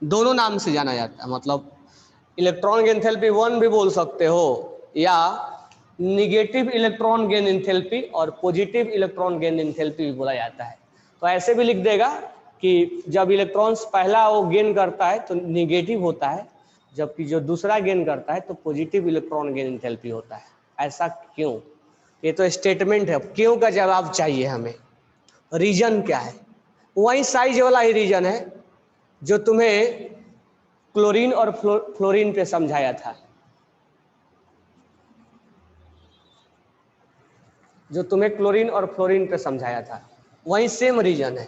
दोनों नाम से जाना जाता है, मतलब इलेक्ट्रॉन गेन एंथैल्पी 1 भी बोल सकते हो, या निगेटिव इलेक्ट्रॉन गेन एंथैल्पी और पॉजिटिव इलेक्ट्रॉन गेन एंथैल्पी भी बोला जाता है। तो ऐसे भी लिख देगा कि जब इलेक्ट्रॉन्स पहला वो गेन करता है तो निगेटिव होता है, जबकि जो दूसरा गेन करता है तो पॉजिटिव इलेक्ट्रॉन गेन एंथैल्पी होता है। ऐसा क्यों? ये तो स्टेटमेंट है, क्यों का जवाब चाहिए हमें, रीजन क्या है? वही साइज वाला ही रीजन है जो तुम्हें क्लोरीन और फ्लोरीन पे समझाया था, जो तुम्हें क्लोरीन और फ्लोरीन पे समझाया था, वही सेम रीजन है।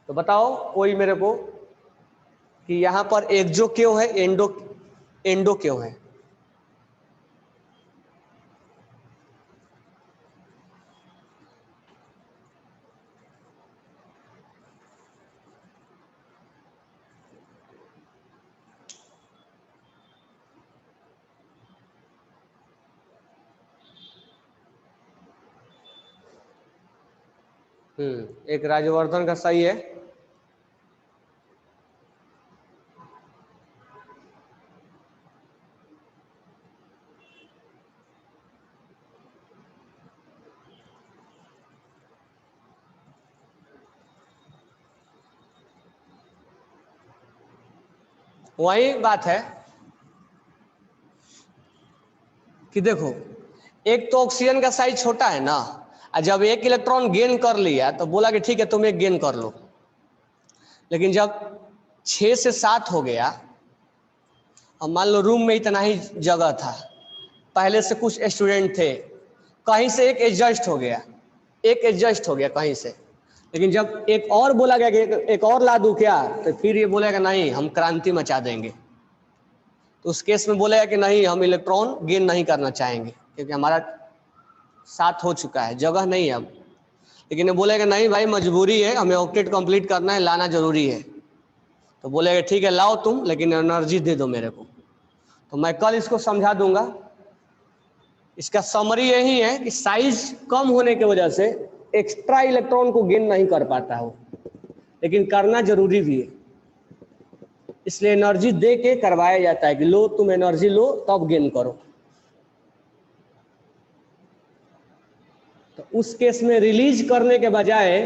तो बताओ कोई मेरे को कि यहां पर एक्सो क्यों है, एंडो क्यों है? एक राजवर्धन का सही है। वही बात है कि देखो, एक तो ऑक्सीजन का साइज छोटा है ना, और जब एक इलेक्ट्रॉन गेन कर लिया तो बोला कि ठीक है तुम एक गेन कर लो, लेकिन जब 6 से 7 हो गया, अब मान लो रूम में इतना ही जगह था, पहले से कुछ स्टूडेंट थे, कहीं से एक एडजस्ट हो गया, कहीं से, लेकिन जब एक और बोला गया कि एक और ला दूं क्या, तो फिर ये बोलेगा नहीं हम क्रांति मचा देंगे। तो उस केस में बोलेगा कि नहीं हम इलेक्ट्रॉन गेन नहीं करना चाहेंगे क्योंकि हमारा 7 हो चुका है, जगह नहीं है अब। लेकिन ये बोलेगा नहीं भाई मजबूरी है, हमें ऑक्टेट कंप्लीट करना है, लाना जरूरी है, तो बोलेगा ठीक है लाओ तुम, लेकिन एनर्जी दे दो मेरे को। तो मैं कल इसको समझा दूंगा। इसका समरी यही है कि साइज कम होने की वजह से एक्स्ट्रा इलेक्ट्रॉन को गेन नहीं कर पाता हो, लेकिन करना जरूरी भी है, इसलिए एनर्जी दे के करवाया जाता है कि लो तुम एनर्जी लो तब गेन करो। तो उस केस में रिलीज करने के बजाय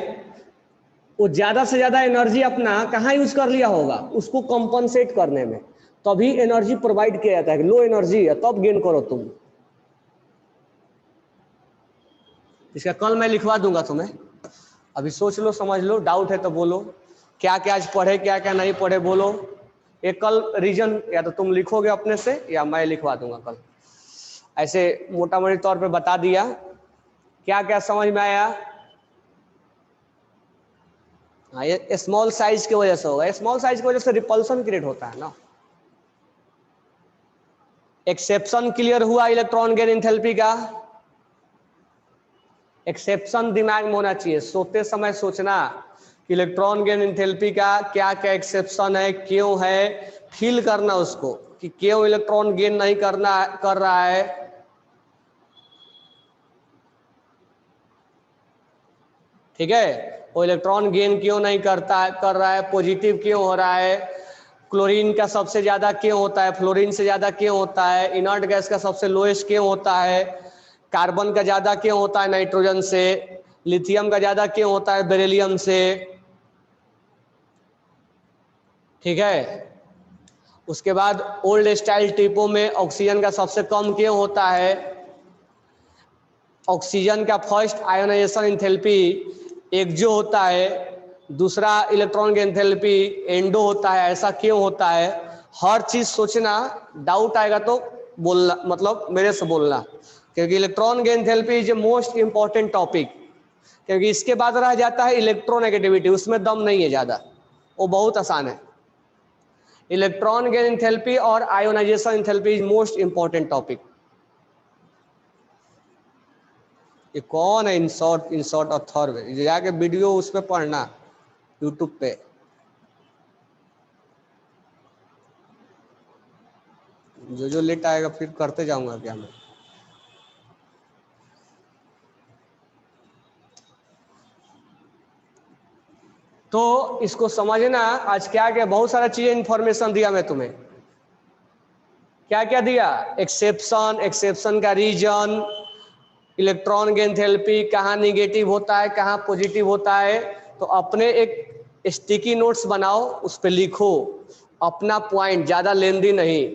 वो ज्यादा से ज्यादा एनर्जी अपना कहाँ यूज कर लिया होगा, उसको कंपनसेट करने में, तभी एनर्जी प्रोवाइड किया जाता है कि लो एनर्जी है तब गेन करो तुम। इसका कल मैं लिखवा दूंगा तुम्हें, अभी सोच लो समझ लो, डाउट है तो बोलो, क्या क्या आज पढ़े क्या क्या नहीं पढ़े बोलो। एक कल रीजन या तो तुम लिखोगे अपने से या मैं लिखवा दूंगा कल, ऐसे मोटा मोटी तौर पे बता दिया। क्या क्या समझ में आया? हाँ, ये स्मॉल साइज की वजह से होगा, स्मॉल साइज की वजह से रिपल्सन क्रिएट होता है ना। एक्सेप्शन क्लियर हुआ इलेक्ट्रॉन गेन एंथैल्पी का? एक्सेप्शन दिमाग में होना चाहिए, सोते समय सोचना कि इलेक्ट्रॉन गेन एंथैल्पी का क्या क्या एक्सेप्शन है, क्यों है, फील करना उसको कि क्यों इलेक्ट्रॉन गेन नहीं कर रहा है। ठीक है, वो इलेक्ट्रॉन गेन क्यों नहीं कर रहा है, पॉजिटिव क्यों हो रहा है, क्लोरीन का सबसे ज्यादा क्यों होता है, फ्लोरीन से ज्यादा क्यों होता है, इनर्ट गैस का सबसे लोएस्ट क्यों होता है, कार्बन का ज्यादा क्यों होता है नाइट्रोजन से, लिथियम का ज्यादा क्यों होता है बेरिलियम से। ठीक है। उसके बाद ओल्ड स्टाइल ट्रिपो में ऑक्सीजन का सबसे कम क्यों होता है, ऑक्सीजन का फर्स्ट आयोनाइजेशन एंथैल्पी एक्सो होता है, दूसरा इलेक्ट्रॉन की एंथैल्पी एंडो होता है, ऐसा क्यों होता है। हर चीज सोचना, डाउट आएगा तो बोलना, मतलब मेरे से बोलना, क्योंकि इलेक्ट्रॉन की enthalpy is a most important topic, क्योंकि इसके बाद रह जाता है इलेक्ट्रोनेगेटिविटी, उसमें दम नहीं है ज्यादा, वो बहुत आसान है। इलेक्ट्रॉन गेन एंथैल्पी और ionisation enthalpy is most important topic. ये कौन है इंसॉर्ट ऑथर, जाके वीडियो उस पे पढ़ना यूट्यूब पे। जो लेट आएगा फिर करते जाऊंगा क्या मैं। तो इसको समझना, आज क्या क्या बहुत सारा चीजें इंफॉर्मेशन दिया मैं तुम्हें। क्या क्या दिया, एक्सेप्शन का रीजन, इलेक्ट्रॉन की एंथैल्पी कहाँ निगेटिव होता है कहाँ पॉजिटिव होता है। तो अपने एक स्टिकी नोट्स बनाओ, उस पर लिखो अपना पॉइंट, ज्यादा लेंदी नहीं।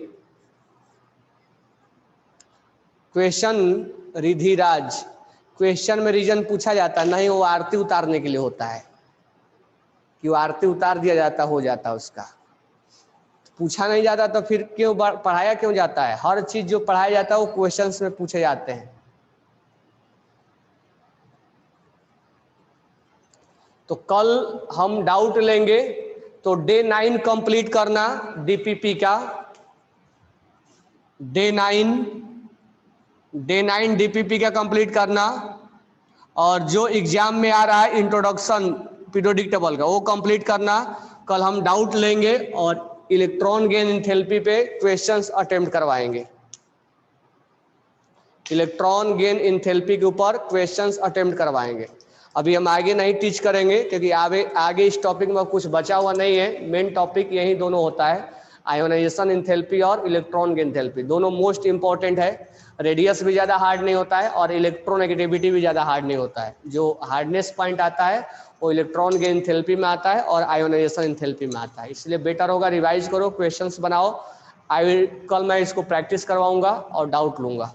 क्वेश्चन रिधिराज, क्वेश्चन में रीजन पूछा जाता है नहीं, वो आरती उतारने के लिए होता है कि वो आरती उतार दिया जाता हो जाता उसका, पूछा नहीं जाता तो फिर क्यों पढ़ाया क्यों जाता है। हर चीज जो पढ़ाया जाता है वो क्वेश्चंस में पूछे जाते हैं। तो कल हम डाउट लेंगे, तो डे 9 कंप्लीट करना डीपीपी का, डे 9 डीपीपी का कंप्लीट करना। और जो एग्जाम में आ रहा है इंट्रोडक्शन पीरियोडिक टेबल का, वो कंप्लीट करना। कल हम डाउट लेंगे और इलेक्ट्रॉन गेन एंथैल्पी पे क्वेश्चंस अटेम्प्ट करवाएंगे, इलेक्ट्रॉन गेन एंथैल्पी के ऊपर क्वेश्चंस अटेम्प्ट करवाएंगे। अभी हम आगे नहीं टीच करेंगे क्योंकि आगे इस टॉपिक में कुछ बचा हुआ नहीं है। मेन टॉपिक यही दोनों होता है, आयोनाइजेशन एंथैल्पी और इलेक्ट्रॉन गेन एंथैल्पी, दोनों मोस्ट इंपॉर्टेंट है। रेडियस भी ज़्यादा हार्ड नहीं होता है और इलेक्ट्रोनेगेटिविटी भी ज़्यादा हार्ड नहीं होता है। जो हार्डनेस पॉइंट आता है वो इलेक्ट्रॉन गेन एंथैल्पी में आता है और आयोनाइजेशन एंथैल्पी में आता है। इसलिए बेटर होगा रिवाइज करो, क्वेश्चंस बनाओ। कल मैं इसको प्रैक्टिस करवाऊंगा और डाउट लूंगा।